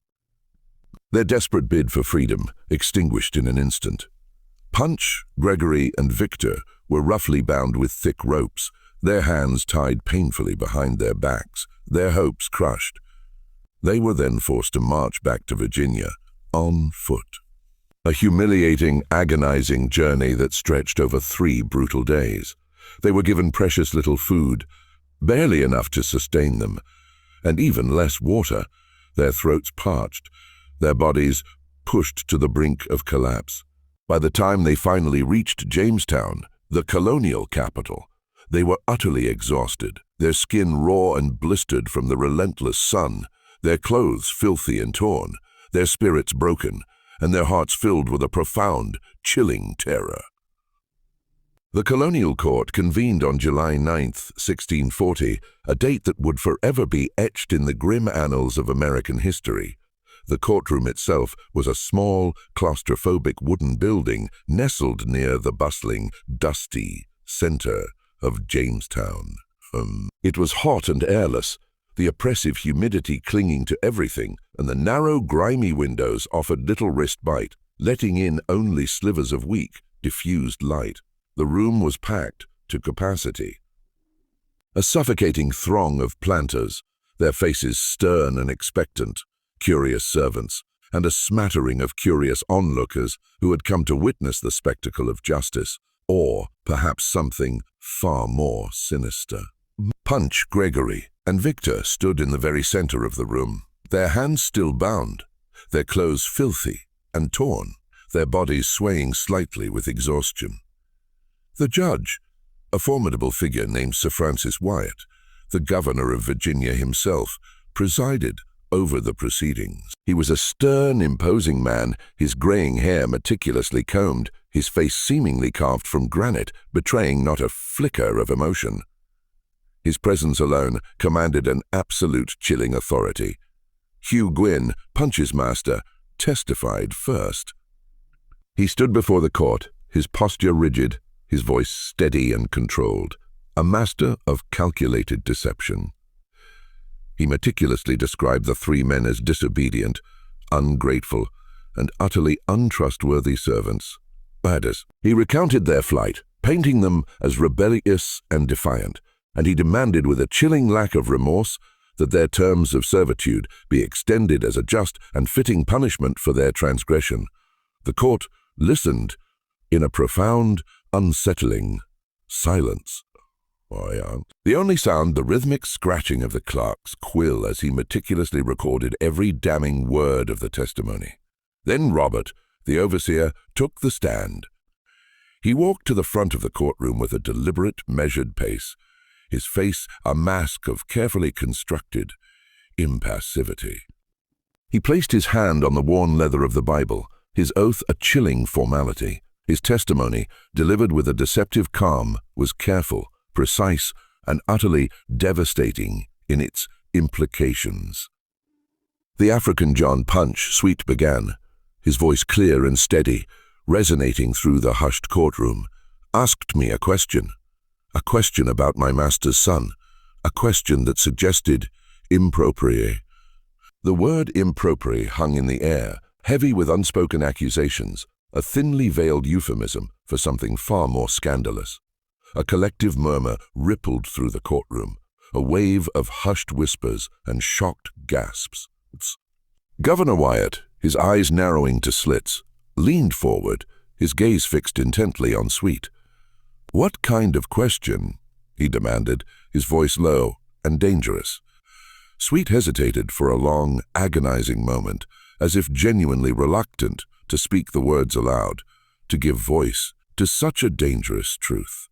Their desperate bid for freedom extinguished in an instant. Punch, Gregory, and Victor were roughly bound with thick ropes, their hands tied painfully behind their backs, their hopes crushed. They were then forced to march back to Virginia, on foot. A humiliating, agonizing journey that stretched over 3 brutal days. They were given precious little food, barely enough to sustain them, and even less water, their throats parched, their bodies pushed to the brink of collapse. By the time they finally reached Jamestown, the colonial capital, they were utterly exhausted, their skin raw and blistered from the relentless sun, their clothes filthy and torn, their spirits broken, and their hearts filled with a profound, chilling terror. The colonial court convened on July 9, 1640, a date that would forever be etched in the grim annals of American history. The courtroom itself was a small, claustrophobic wooden building nestled near the bustling, dusty center of Jamestown. It was hot and airless, the oppressive humidity clinging to everything, and the narrow, grimy windows offered little respite, letting in only slivers of weak, diffused light. The room was packed to capacity. A suffocating throng of planters, their faces stern and expectant, curious servants, and a smattering of curious onlookers who had come to witness the spectacle of justice, or perhaps something far more sinister. Punch, Gregory, and Victor stood in the very center of the room, their hands still bound, their clothes filthy and torn, their bodies swaying slightly with exhaustion. The judge, a formidable figure named Sir Francis Wyatt, the governor of Virginia himself, presided over the proceedings. He was a stern, imposing man, his graying hair meticulously combed, his face seemingly carved from granite, betraying not a flicker of emotion. His presence alone commanded an absolute chilling authority. Hugh Gwynn, Punch's master, testified first. He stood before the court, his posture rigid, his voice steady and controlled, a master of calculated deception. He meticulously described the three men as disobedient, ungrateful, and utterly untrustworthy servants. Badders. He recounted their flight, painting them as rebellious and defiant, and he demanded with a chilling lack of remorse that their terms of servitude be extended as a just and fitting punishment for their transgression. The court listened in a profound, unsettling silence. The only sound, the rhythmic scratching of the clerk's quill as he meticulously recorded every damning word of the testimony. Then Robert, the overseer, took the stand. He walked to the front of the courtroom with a deliberate, measured pace, his face a mask of carefully constructed impassivity. He placed his hand on the worn leather of the Bible, his oath a chilling formality. His testimony, delivered with a deceptive calm, was careful, precise, and utterly devastating in its implications. The African John Punch Sweet began, his voice clear and steady, resonating through the hushed courtroom, asked me a question about my master's son, a question that suggested impropriety. The word impropriety hung in the air, heavy with unspoken accusations, a thinly veiled euphemism for something far more scandalous. A collective murmur rippled through the courtroom, a wave of hushed whispers and shocked gasps. Governor Wyatt, his eyes narrowing to slits, leaned forward, his gaze fixed intently on Sweet. "What kind of question?" he demanded, his voice low and dangerous. Sweet hesitated for a long, agonizing moment, as if genuinely reluctant to speak the words aloud, to give voice to such a dangerous truth.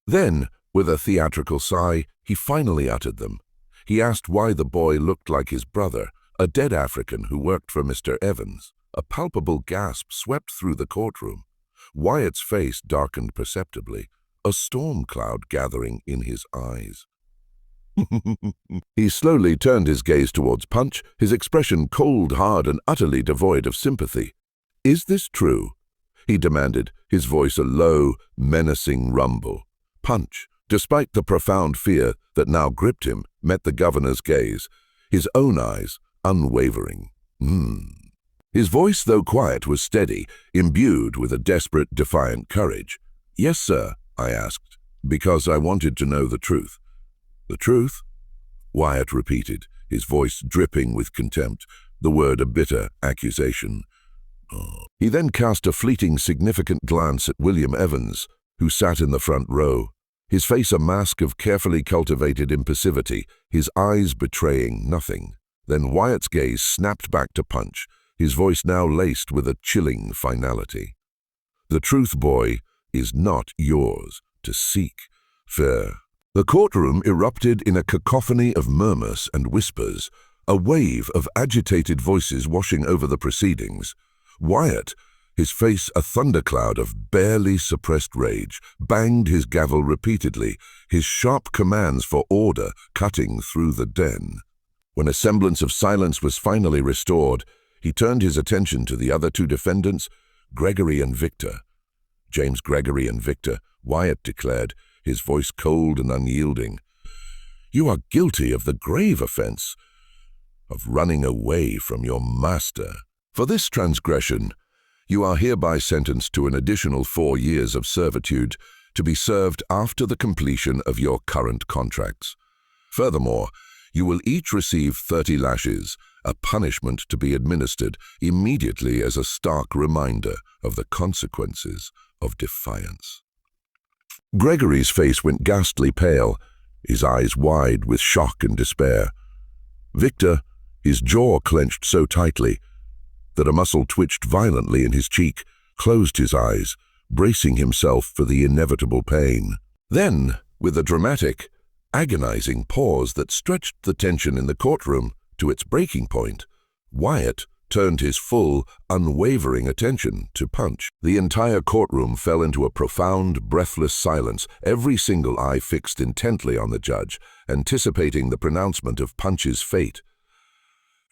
Then, with a theatrical sigh, he finally uttered them. He asked why the boy looked like his brother, a dead African who worked for Mr. Evans. A palpable gasp swept through the courtroom. Wyatt's face darkened perceptibly, a storm cloud gathering in his eyes. He slowly turned his gaze towards Punch, his expression cold, hard, and utterly devoid of sympathy. "Is this true?" he demanded, his voice a low, menacing rumble. Punch, despite the profound fear that now gripped him, met the governor's gaze, his own eyes unwavering. His voice, though quiet, was steady, imbued with a desperate, defiant courage. "Yes, sir," I asked, "because I wanted to know the truth." "The truth?" Wyatt repeated, his voice dripping with contempt, the word a bitter accusation. He then cast a fleeting, significant glance at William Evans, who sat in the front row, his face a mask of carefully cultivated impassivity, his eyes betraying nothing. Then Wyatt's gaze snapped back to Punch, his voice now laced with a chilling finality. "The truth, boy, is not yours to seek. Fair." The courtroom erupted in a cacophony of murmurs and whispers, a wave of agitated voices washing over the proceedings. Wyatt, his face a thundercloud of barely suppressed rage, banged his gavel repeatedly, his sharp commands for order cutting through the den. When a semblance of silence was finally restored, he turned his attention to the other two defendants, Gregory and Victor. "James Gregory and Victor," Wyatt declared, his voice cold and unyielding. "You are guilty of the grave offense of running away from your master. For this transgression, you are hereby sentenced to an additional 4 years of servitude to be served after the completion of your current contracts. Furthermore, you will each receive 30 lashes, a punishment to be administered immediately as a stark reminder of the consequences of defiance." Gregory's face went ghastly pale, his eyes wide with shock and despair. Victor, his jaw clenched so tightly that a muscle twitched violently in his cheek, closed his eyes, bracing himself for the inevitable pain. Then, with a dramatic, agonizing pause that stretched the tension in the courtroom to its breaking point. Wyatt turned his full, unwavering attention to Punch. The entire courtroom fell into a profound, breathless silence, every single eye fixed intently on the judge, anticipating the pronouncement of Punch's fate.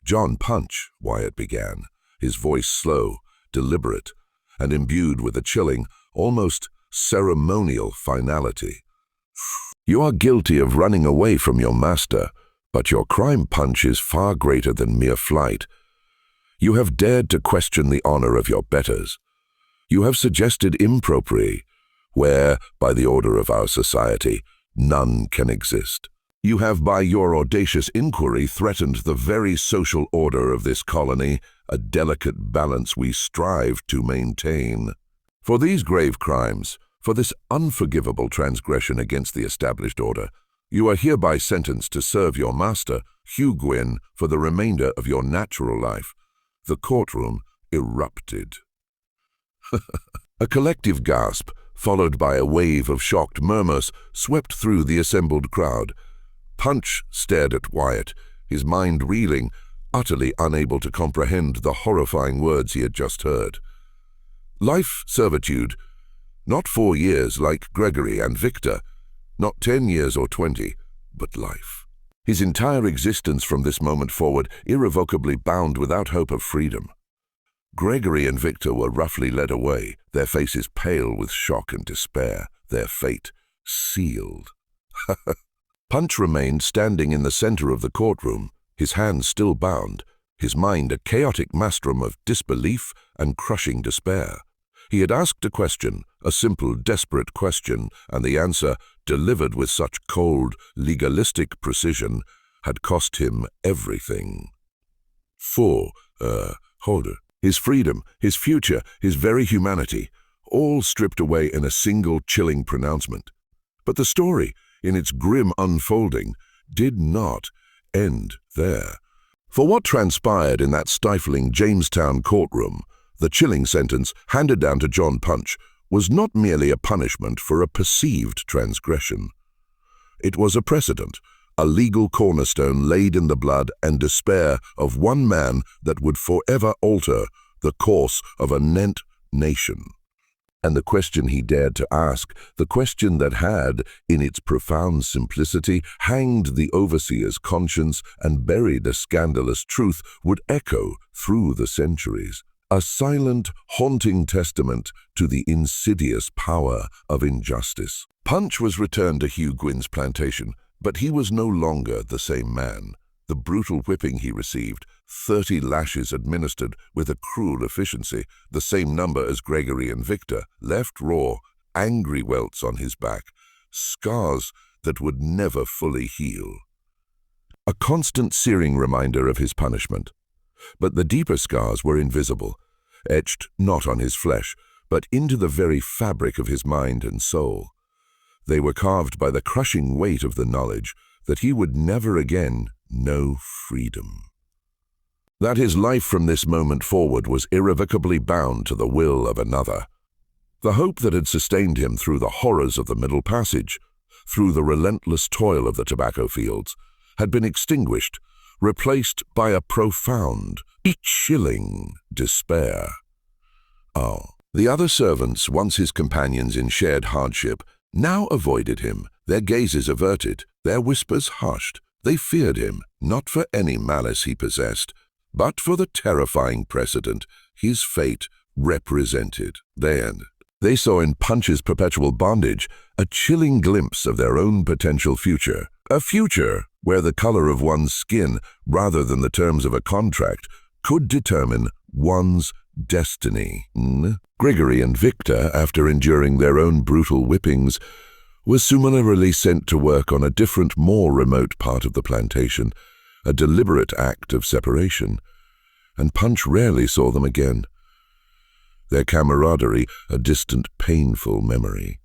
"John Punch," Wyatt began, his voice slow, deliberate, and imbued with a chilling, almost ceremonial finality. "You are guilty of running away from your master, but your crime, Punch, is far greater than mere flight. You have dared to question the honor of your betters. You have suggested impropriety, where, by the order of our society, none can exist. You have, by your audacious inquiry, threatened the very social order of this colony, a delicate balance we strive to maintain. For these grave crimes, for this unforgivable transgression against the established order, you are hereby sentenced to serve your master, Hugh Gwyn, for the remainder of your natural life." The courtroom erupted. A collective gasp, followed by a wave of shocked murmurs, swept through the assembled crowd. Punch stared at Wyatt, his mind reeling, utterly unable to comprehend the horrifying words he had just heard. Life servitude, not 4 years like Gregory and Victor, not 10 years or 20, but life. His entire existence from this moment forward irrevocably bound without hope of freedom. Gregory and Victor were roughly led away, their faces pale with shock and despair, their fate sealed. Punch remained standing in the center of the courtroom, his hands still bound, his mind a chaotic maelstrom of disbelief and crushing despair. He had asked a question, a simple, desperate question, and the answer, delivered with such cold, legalistic precision, had cost him everything. His freedom, his future, his very humanity, all stripped away in a single chilling pronouncement. But the story, in its grim unfolding, did not end there. For what transpired in that stifling Jamestown courtroom, the chilling sentence handed down to John Punch was not merely a punishment for a perceived transgression. It was a precedent, a legal cornerstone laid in the blood and despair of one man that would forever alter the course of a nation. And the question he dared to ask, the question that had, in its profound simplicity, hanged the overseer's conscience and buried a scandalous truth, would echo through the centuries. A silent, haunting testament to the insidious power of injustice. Punch was returned to Hugh Gwyn's plantation, but he was no longer the same man. The brutal whipping he received, 30 lashes administered with a cruel efficiency, the same number as Gregory and Victor, left raw, angry welts on his back, scars that would never fully heal. A constant searing reminder of his punishment. But the deeper scars were invisible, etched not on his flesh, but into the very fabric of his mind and soul. They were carved by the crushing weight of the knowledge that he would never again know freedom. That his life from this moment forward was irrevocably bound to the will of another. The hope that had sustained him through the horrors of the Middle Passage, through the relentless toil of the tobacco fields, had been extinguished, replaced by a profound, chilling despair. The other servants, once his companions in shared hardship, now avoided him, their gazes averted, their whispers hushed. They feared him, not for any malice he possessed, but for the terrifying precedent his fate represented. They saw in Punch's perpetual bondage a chilling glimpse of their own potential future, a future where the color of one's skin, rather than the terms of a contract, could determine one's destiny. Gregory and Victor, after enduring their own brutal whippings, were summarily sent to work on a different, more remote part of the plantation, a deliberate act of separation, and Punch rarely saw them again. Their camaraderie a distant, painful memory.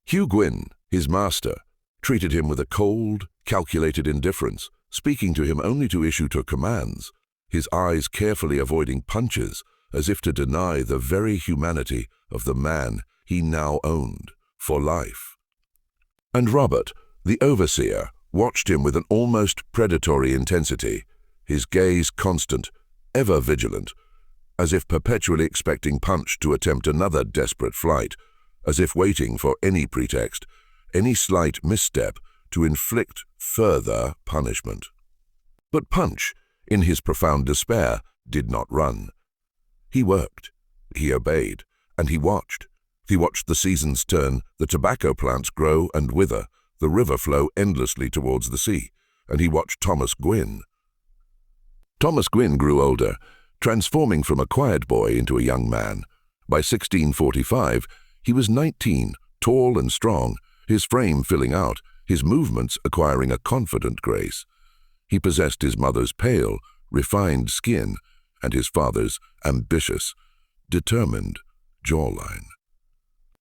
Hugh Gwyn, his master, treated him with a cold, calculated indifference, speaking to him only to issue commands, his eyes carefully avoiding Punch's, as if to deny the very humanity of the man he now owned for life. And Robert, The overseer watched him with an almost predatory intensity, his gaze constant, ever vigilant, as if perpetually expecting Punch to attempt another desperate flight, as if waiting for any pretext, any slight misstep to inflict further punishment. But Punch, in his profound despair, did not run. He worked, he obeyed, and he watched. He watched the seasons turn, the tobacco plants grow and wither, the river flow endlessly towards the sea, and he watched Thomas Gwynn. Thomas Gwynn grew older, transforming from a quiet boy into a young man. By 1645, he was 19, tall and strong, his frame filling out, his movements acquiring a confident grace. He possessed his mother's pale, refined skin and his father's ambitious, determined jawline.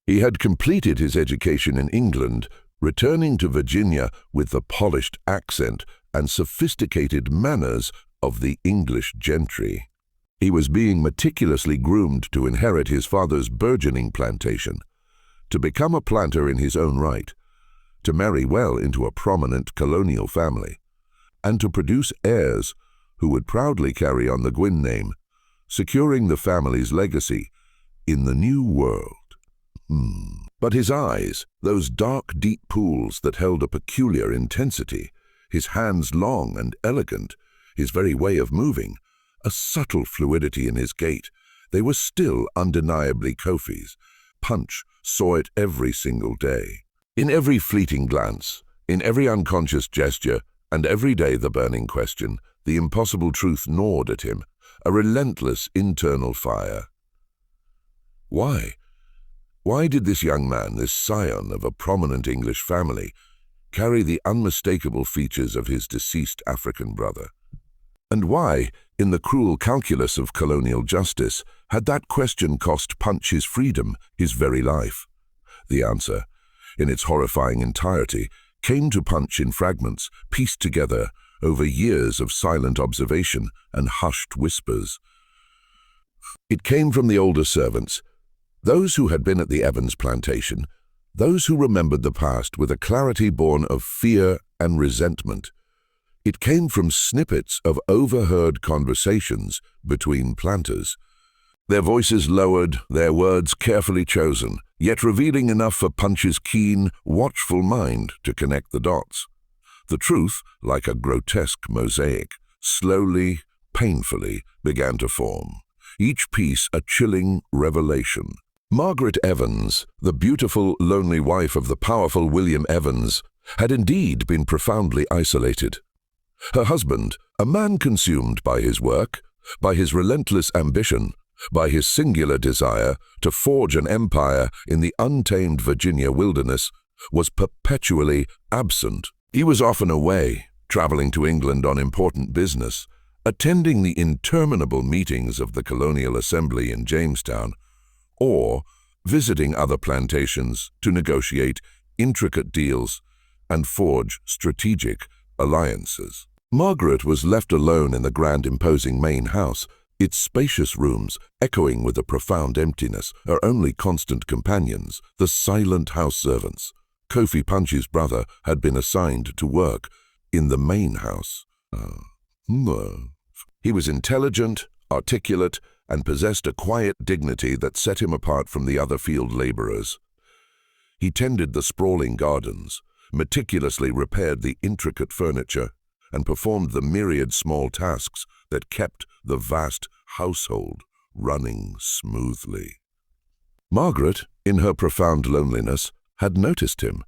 He had completed his education in England, returning to Virginia with the polished accent and sophisticated manners of the English gentry. He was being meticulously groomed to inherit his father's burgeoning plantation, to become a planter in his own right, to marry well into a prominent colonial family, and to produce heirs who would proudly carry on the Gwynn name, securing the family's legacy in the new world. But his eyes, those dark, deep pools that held a peculiar intensity, his hands long and elegant, his very way of moving, a subtle fluidity in his gait, they were still undeniably Kofi's. Punch saw it every single day. In every fleeting glance, in every unconscious gesture, and every day the burning question, the impossible truth gnawed at him, a relentless internal fire. Why? Why did this young man, this scion of a prominent English family, carry the unmistakable features of his deceased African brother? And why, in the cruel calculus of colonial justice, had that question cost Punch his freedom, his very life? The answer, in its horrifying entirety, came to Punch in fragments, pieced together over years of silent observation and hushed whispers. It came from the older servants, those who had been at the Evans plantation, those who remembered the past with a clarity born of fear and resentment. It came from snippets of overheard conversations between planters, their voices lowered, their words carefully chosen, yet revealing enough for Punch's keen, watchful mind to connect the dots. The truth, like a grotesque mosaic, slowly, painfully began to form, each piece a chilling revelation. Margaret Evans, the beautiful, lonely wife of the powerful William Evans, had indeed been profoundly isolated. Her husband, a man consumed by his work, by his relentless ambition, by his singular desire to forge an empire in the untamed Virginia wilderness, was perpetually absent. He was often away, traveling to England on important business, attending the interminable meetings of the Colonial Assembly in Jamestown, or visiting other plantations to negotiate intricate deals and forge strategic alliances. Margaret was left alone in the grand imposing main house, its spacious rooms echoing with a profound emptiness, her only constant companions, the silent house servants. Kofi Punch's brother had been assigned to work in the main house. He was intelligent, articulate, and possessed a quiet dignity that set him apart from the other field laborers. He tended the sprawling gardens, meticulously repaired the intricate furniture, and performed the myriad small tasks that kept the vast household running smoothly. Margaret, in her profound loneliness, had noticed him.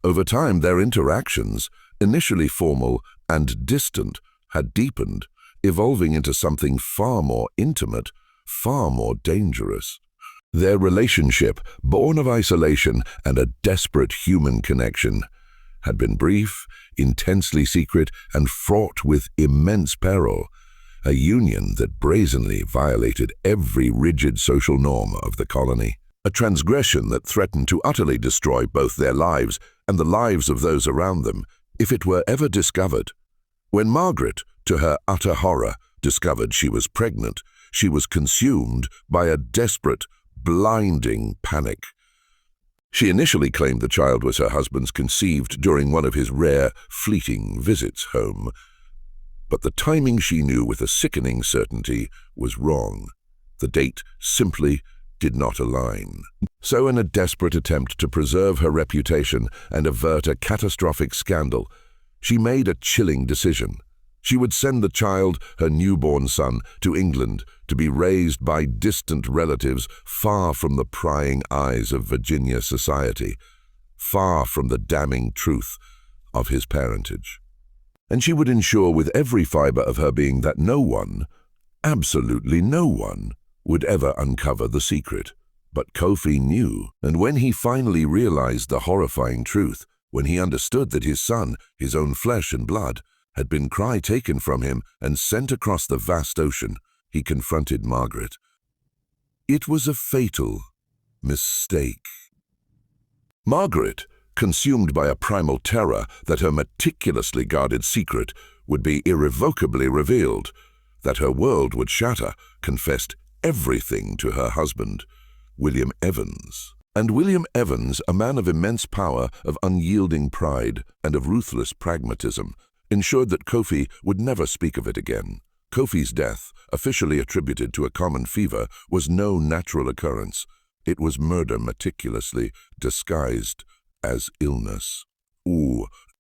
Over time, their interactions, initially formal and distant, had deepened, evolving into something far more intimate, far more dangerous. Their relationship, born of isolation and a desperate human connection, had been brief, intensely secret, and fraught with immense peril, a union that brazenly violated every rigid social norm of the colony, a transgression that threatened to utterly destroy both their lives and the lives of those around them if it were ever discovered. When Margaret, to her utter horror, discovered she was pregnant, she was consumed by a desperate, blinding panic. She initially claimed the child was her husband's, conceived during one of his rare, fleeting visits home. But the timing, she knew with a sickening certainty, was wrong. The date simply did not align. So, in a desperate attempt to preserve her reputation and avert a catastrophic scandal, she made a chilling decision. She would send the child, her newborn son, to England to be raised by distant relatives far from the prying eyes of Virginia society, far from the damning truth of his parentage. And she would ensure with every fiber of her being that no one, absolutely no one, would ever uncover the secret. But Kofi knew, and when he finally realized the horrifying truth, when he understood that his son, his own flesh and blood, had been taken from him and sent across the vast ocean, he confronted Margaret. It was a fatal mistake. Margaret, consumed by a primal terror that her meticulously guarded secret would be irrevocably revealed, that her world would shatter, confessed everything to her husband, William Evans. And William Evans, a man of immense power, of unyielding pride, and of ruthless pragmatism, ensured that Kofi would never speak of it again. Kofi's death, officially attributed to a common fever, was no natural occurrence. It was murder meticulously disguised as illness.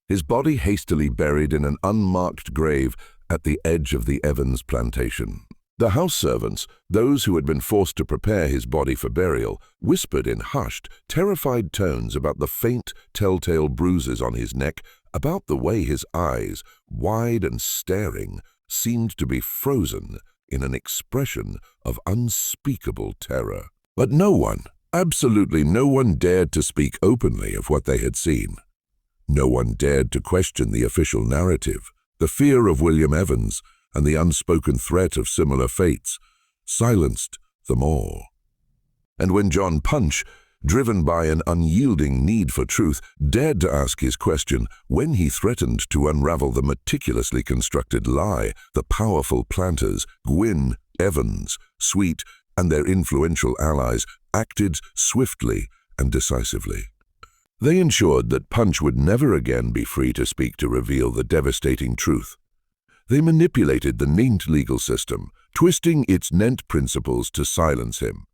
His body hastily buried in an unmarked grave at the edge of the Evans plantation. The house servants, those who had been forced to prepare his body for burial, whispered in hushed, terrified tones about the faint, telltale bruises on his neck, about the way his eyes, wide and staring, seemed to be frozen in an expression of unspeakable terror. But no one, absolutely no one, dared to speak openly of what they had seen. No one dared to question the official narrative. The fear of William Evans and the unspoken threat of similar fates silenced them all. And when John Punch, driven by an unyielding need for truth, dared to ask his question, when he threatened to unravel the meticulously constructed lie, the powerful planters, Gwyn, Evans, Sweet, and their influential allies acted swiftly and decisively. They ensured that Punch would never again be free to speak to reveal the devastating truth. They manipulated the neat legal system, twisting its NENT principles to silence him.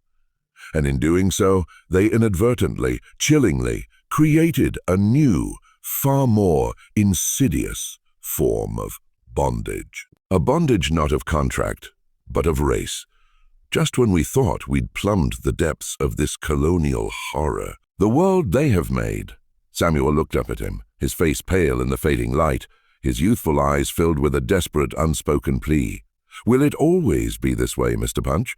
And in doing so, they inadvertently, chillingly, created a new, far more insidious form of bondage. A bondage not of contract, but of race. Just when we thought we'd plumbed the depths of this colonial horror, the world they have made. Samuel looked up at him, his face pale in the fading light, his youthful eyes filled with a desperate, unspoken plea. Will it always be this way, Mr. Punch?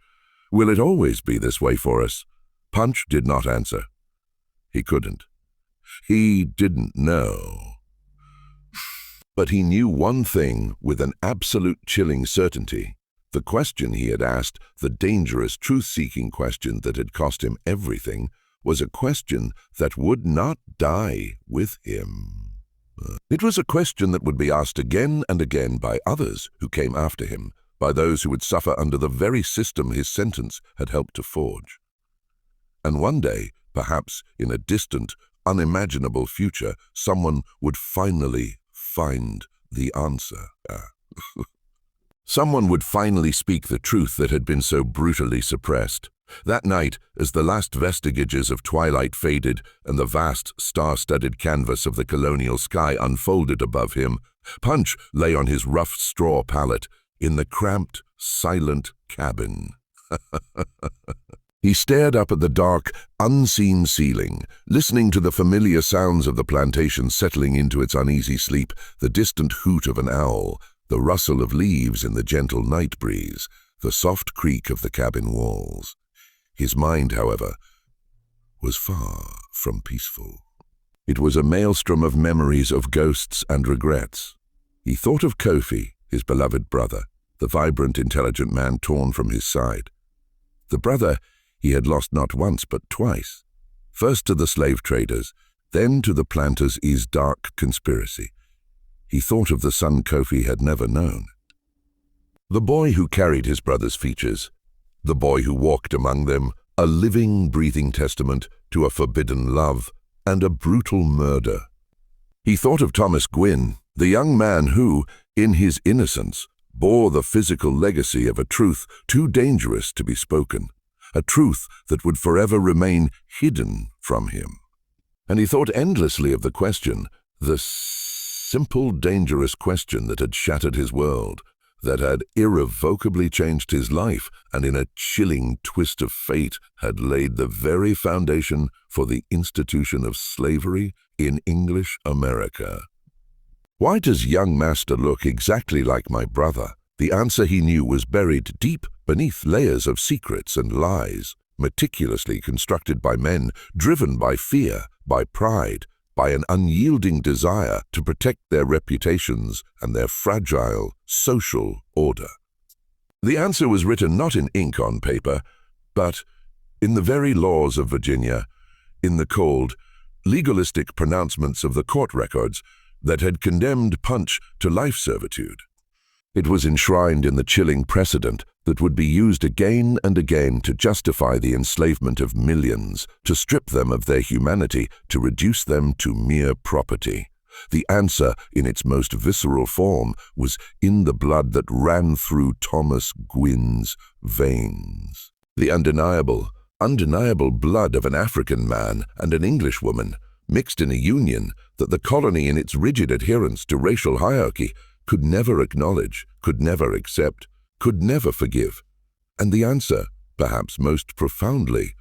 Will it always be this way for us? Punch did not answer. He couldn't. He didn't know. But he knew one thing with an absolute chilling certainty. The question he had asked, the dangerous truth-seeking question that had cost him everything, was a question that would not die with him. It was a question that would be asked again and again by others who came after him, by those who would suffer under the very system his sentence had helped to forge. And one day, perhaps in a distant, unimaginable future, someone would finally find the answer. Someone would finally speak the truth that had been so brutally suppressed. That night, as the last vestiges of twilight faded and the vast, star-studded canvas of the colonial sky unfolded above him, Punch lay on his rough straw pallet in the cramped, silent cabin. He stared up at the dark, unseen ceiling, listening to the familiar sounds of the plantation settling into its uneasy sleep, the distant hoot of an owl, the rustle of leaves in the gentle night breeze, the soft creak of the cabin walls. His mind, however, was far from peaceful. It was a maelstrom of memories of ghosts and regrets. He thought of Kofi, his beloved brother, the vibrant, intelligent man torn from his side. The brother he had lost not once but twice, first to the slave traders, then to the planters' dark conspiracy. He thought of the son Kofi had never known. The boy who carried his brother's features, the boy who walked among them, a living, breathing testament to a forbidden love and a brutal murder. He thought of Thomas Gwynne, the young man who, in his innocence, bore the physical legacy of a truth too dangerous to be spoken, a truth that would forever remain hidden from him. And he thought endlessly of the question, the simple, dangerous question that had shattered his world, that had irrevocably changed his life, and in a chilling twist of fate had laid the very foundation for the institution of slavery in English America. Why does young master look exactly like my brother? The answer he knew was buried deep beneath layers of secrets and lies, meticulously constructed by men driven by fear, by pride, by an unyielding desire to protect their reputations and their fragile social order. The answer was written not in ink on paper, but in the very laws of Virginia, in the cold, legalistic pronouncements of the court records that had condemned Punch to life servitude. It was enshrined in the chilling precedent that would be used again and again to justify the enslavement of millions, to strip them of their humanity, to reduce them to mere property. The answer, in its most visceral form, was in the blood that ran through Thomas Gwynne's veins. The undeniable blood of an African man and an Englishwoman, mixed in a union that the colony in its rigid adherence to racial hierarchy could never acknowledge, could never accept, could never forgive. And the answer, perhaps most profoundly,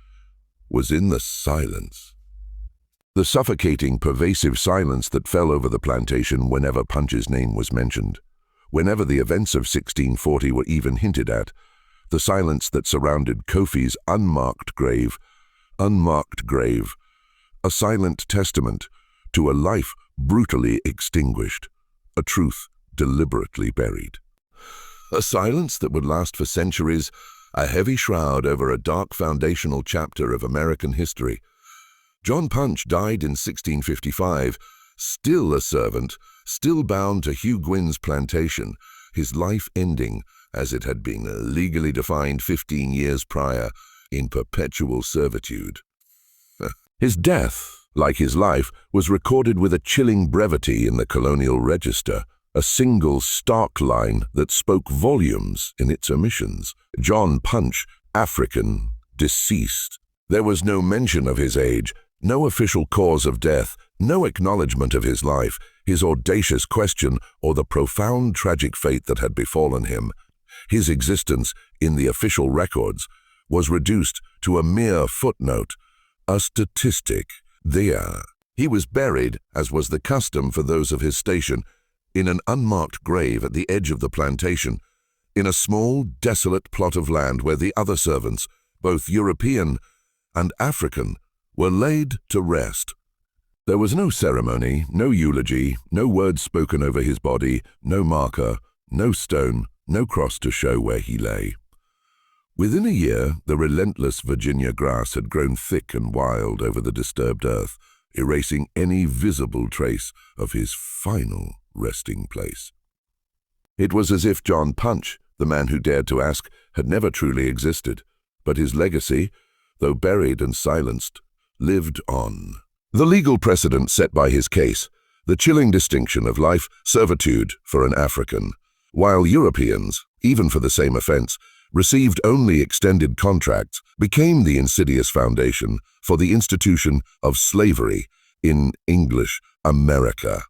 was in the silence. The suffocating, pervasive silence that fell over the plantation whenever Punch's name was mentioned, whenever the events of 1640 were even hinted at, the silence that surrounded Kofi's unmarked grave, a silent testament to a life brutally extinguished, a truth deliberately buried. A silence that would last for centuries, a heavy shroud over a dark foundational chapter of American history. John Punch died in 1655, still a servant, still bound to Hugh Gwynne's plantation, his life ending, as it had been legally defined 15 years prior, in perpetual servitude. His death, like his life, was recorded with a chilling brevity in the Colonial Register, a single stark line that spoke volumes in its omissions. John Punch, African, deceased. There was no mention of his age, no official cause of death, no acknowledgement of his life, his audacious question, or the profound tragic fate that had befallen him. His existence, in the official records, was reduced to a mere footnote, a statistic. There. He was buried, as was the custom for those of his station, in an unmarked grave at the edge of the plantation, in a small, desolate plot of land where the other servants, both European and African, were laid to rest. There was no ceremony, no eulogy, no words spoken over his body, no marker, no stone, no cross to show where he lay. Within a year, the relentless Virginia grass had grown thick and wild over the disturbed earth, erasing any visible trace of his final resting place. It was as if John Punch, the man who dared to ask, had never truly existed, but his legacy, though buried and silenced, lived on. The legal precedent set by his case, the chilling distinction of life servitude for an African, while Europeans, even for the same offense, received only extended contracts, became the insidious foundation for the institution of slavery in English America.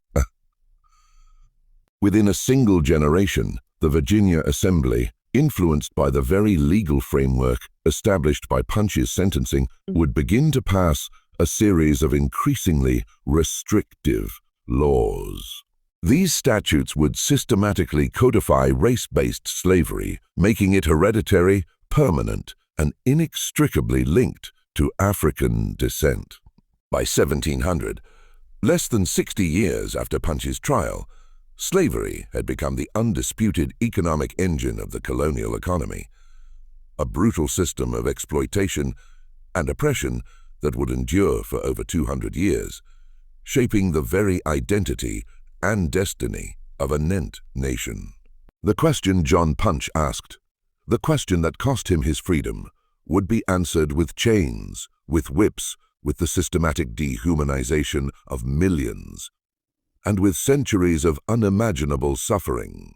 Within a single generation, the Virginia Assembly, influenced by the very legal framework established by Punch's sentencing, would begin to pass a series of increasingly restrictive laws. These statutes would systematically codify race-based slavery, making it hereditary, permanent, and inextricably linked to African descent. By 1700, less than 60 years after Punch's trial, slavery had become the undisputed economic engine of the colonial economy, a brutal system of exploitation and oppression that would endure for over 200 years, shaping the very identity and destiny of a Nent nation. The question John Punch asked, the question that cost him his freedom, would be answered with chains, with whips, with the systematic dehumanization of millions, and with centuries of unimaginable suffering.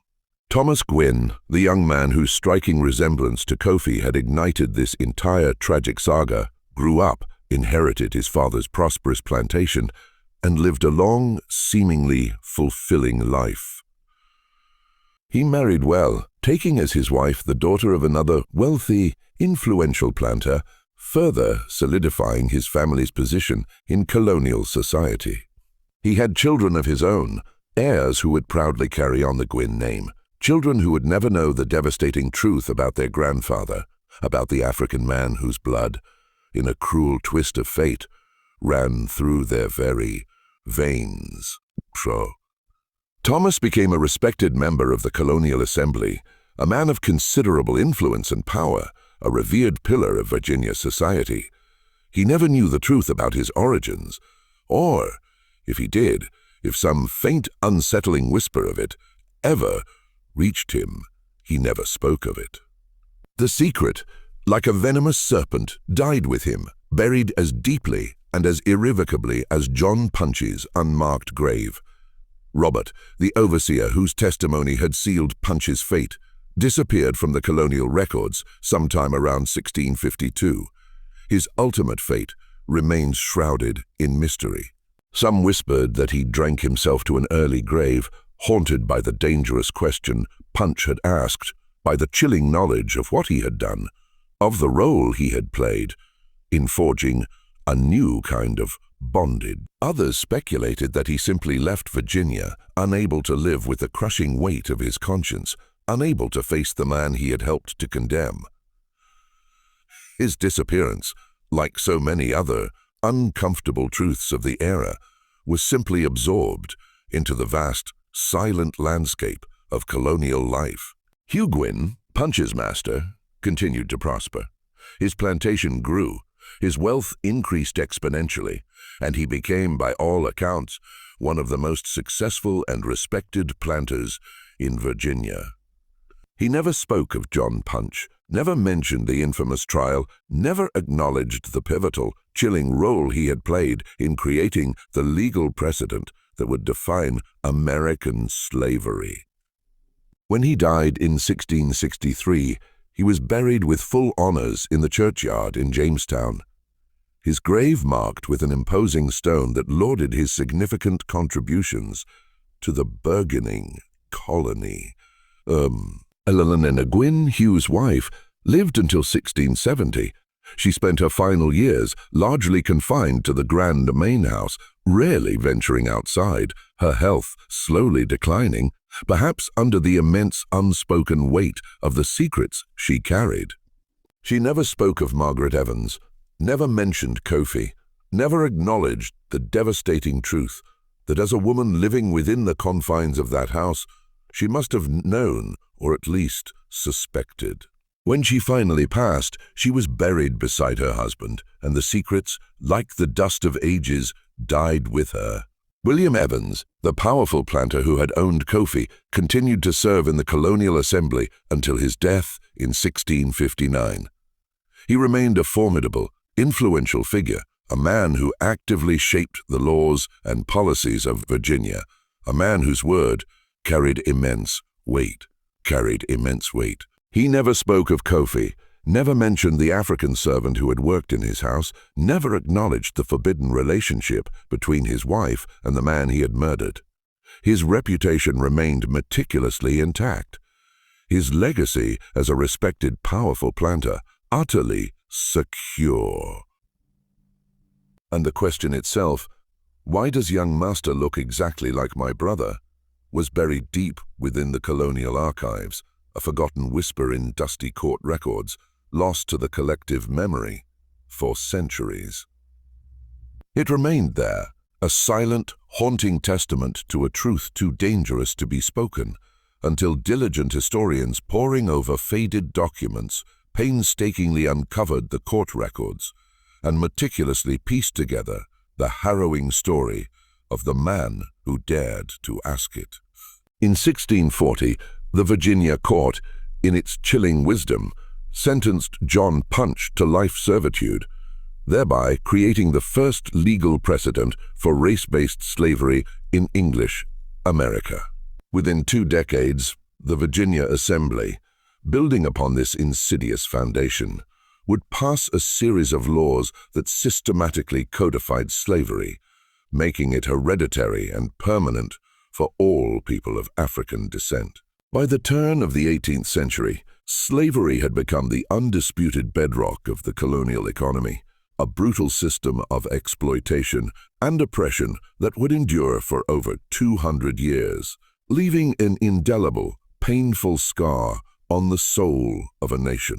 Thomas Gwynne, the young man whose striking resemblance to Kofi had ignited this entire tragic saga, grew up, inherited his father's prosperous plantation, and lived a long, seemingly fulfilling life. He married well, taking as his wife the daughter of another wealthy, influential planter, further solidifying his family's position in colonial society. He had children of his own, heirs who would proudly carry on the Gwynne name, children who would never know the devastating truth about their grandfather, about the African man whose blood, in a cruel twist of fate, ran through their very veins. Thomas became a respected member of the Colonial Assembly, a man of considerable influence and power, a revered pillar of Virginia society. He never knew the truth about his origins, or, if he did, if some faint, unsettling whisper of it ever reached him, he never spoke of it. The secret, like a venomous serpent, died with him, buried as deeply and as irrevocably as John Punch's unmarked grave. Robert, the overseer whose testimony had sealed Punch's fate, disappeared from the colonial records sometime around 1652. His ultimate fate remains shrouded in mystery. Some whispered that he drank himself to an early grave, haunted by the dangerous question Punch had asked, by the chilling knowledge of what he had done, of the role he had played in forging a new kind of bondage. Others speculated that he simply left Virginia, unable to live with the crushing weight of his conscience, unable to face the man he had helped to condemn. His disappearance, like so many other uncomfortable truths of the era, was simply absorbed into the vast, silent landscape of colonial life. Hugh Gwynne, Punch's master, continued to prosper. His plantation grew, his wealth increased exponentially, and he became, by all accounts, one of the most successful and respected planters in Virginia. He never spoke of John Punch, never mentioned the infamous trial, never acknowledged the pivotal, chilling role he had played in creating the legal precedent that would define American slavery. When he died in 1663, he was buried with full honors in the churchyard in Jamestown, his grave marked with an imposing stone that lauded his significant contributions to the burgeoning colony. Eleanor Gwynne, Hugh's wife, lived until 1670. She spent her final years largely confined to the grand main house, rarely venturing outside, her health slowly declining, perhaps under the immense unspoken weight of the secrets she carried. She never spoke of Margaret Evans, never mentioned Kofi, never acknowledged the devastating truth that as a woman living within the confines of that house, she must have known, or at least suspected. When she finally passed, she was buried beside her husband, and the secrets, like the dust of ages, died with her. William Evans, the powerful planter who had owned Kofi, continued to serve in the Colonial Assembly until his death in 1659. He remained a formidable, influential figure, a man who actively shaped the laws and policies of Virginia, a man whose word carried immense weight. He never spoke of Kofi, never mentioned the African servant who had worked in his house, never acknowledged the forbidden relationship between his wife and the man he had murdered. His reputation remained meticulously intact. His legacy as a respected, powerful planter, utterly secure. And the question itself, why does young master look exactly like my brother, was buried deep within the colonial archives, a forgotten whisper in dusty court records, lost to the collective memory for centuries. It remained there, a silent, haunting testament to a truth too dangerous to be spoken, until diligent historians poring over faded documents painstakingly uncovered the court records and meticulously pieced together the harrowing story of the man who dared to ask it. In 1640, the Virginia court, in its chilling wisdom, sentenced John Punch to life servitude, thereby creating the first legal precedent for race-based slavery in English America. Within 2 decades, the Virginia Assembly, building upon this insidious foundation, would pass a series of laws that systematically codified slavery, making it hereditary and permanent for all people of African descent. By the turn of the 18th century, slavery had become the undisputed bedrock of the colonial economy, a brutal system of exploitation and oppression that would endure for over 200 years, leaving an indelible, painful scar on the soul of a nation.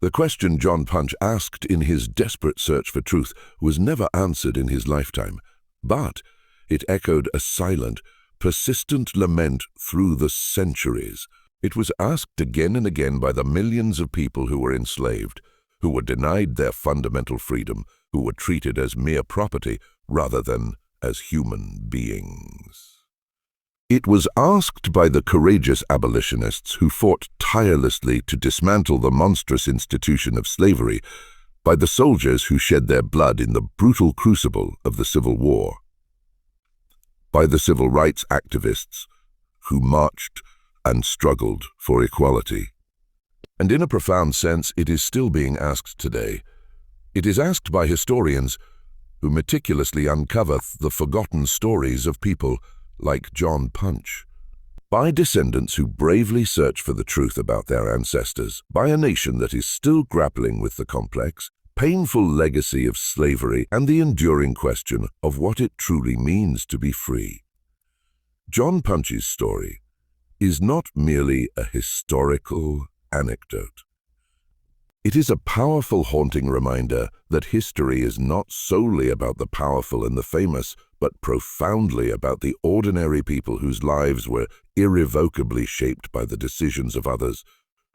The question John Punch asked in his desperate search for truth was never answered in his lifetime, but it echoed a silent, persistent lament through the centuries. It was asked again and again by the millions of people who were enslaved, who were denied their fundamental freedom, who were treated as mere property rather than as human beings. It was asked by the courageous abolitionists who fought tirelessly to dismantle the monstrous institution of slavery, by the soldiers who shed their blood in the brutal crucible of the Civil War, by the civil rights activists who marched and struggled for equality. And in a profound sense, it is still being asked today. It is asked by historians who meticulously uncover the forgotten stories of people like John Punch, by descendants who bravely search for the truth about their ancestors, by a nation that is still grappling with the complex, painful legacy of slavery and the enduring question of what it truly means to be free. John Punch's story is not merely a historical anecdote. It is a powerful, haunting reminder that history is not solely about the powerful and the famous, but profoundly about the ordinary people whose lives were irrevocably shaped by the decisions of others,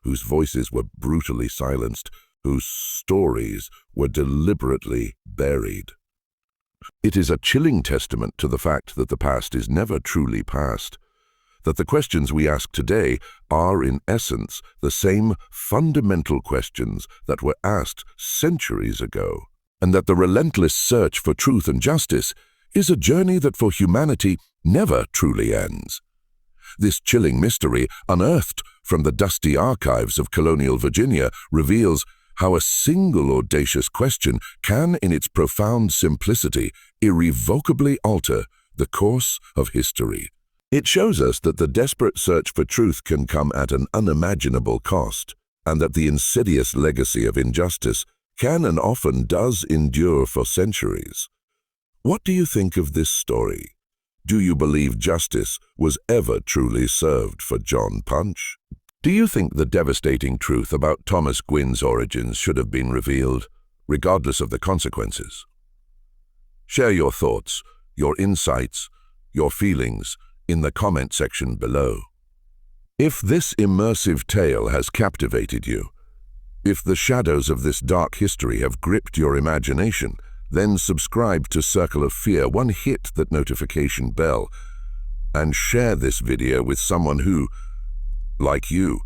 whose voices were brutally silenced, whose stories were deliberately buried. It is a chilling testament to the fact that the past is never truly past, that the questions we ask today are, in essence, the same fundamental questions that were asked centuries ago, and that the relentless search for truth and justice is a journey that for humanity never truly ends. This chilling mystery, unearthed from the dusty archives of colonial Virginia, reveals how a single audacious question can, in its profound simplicity, irrevocably alter the course of history. It shows us that the desperate search for truth can come at an unimaginable cost, and that the insidious legacy of injustice can and often does endure for centuries. What do you think of this story? Do you believe justice was ever truly served for John Punch? Do you think the devastating truth about Thomas Gwynn's origins should have been revealed, regardless of the consequences? Share your thoughts, your insights, your feelings in the comment section below. If this immersive tale has captivated you, if the shadows of this dark history have gripped your imagination, then subscribe to Circle of Fear, hit that notification bell, and share this video with someone who, like you,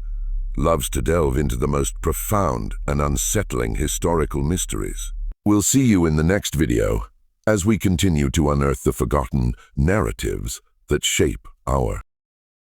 loves to delve into the most profound and unsettling historical mysteries. We'll see you in the next video as we continue to unearth the forgotten narratives that shape our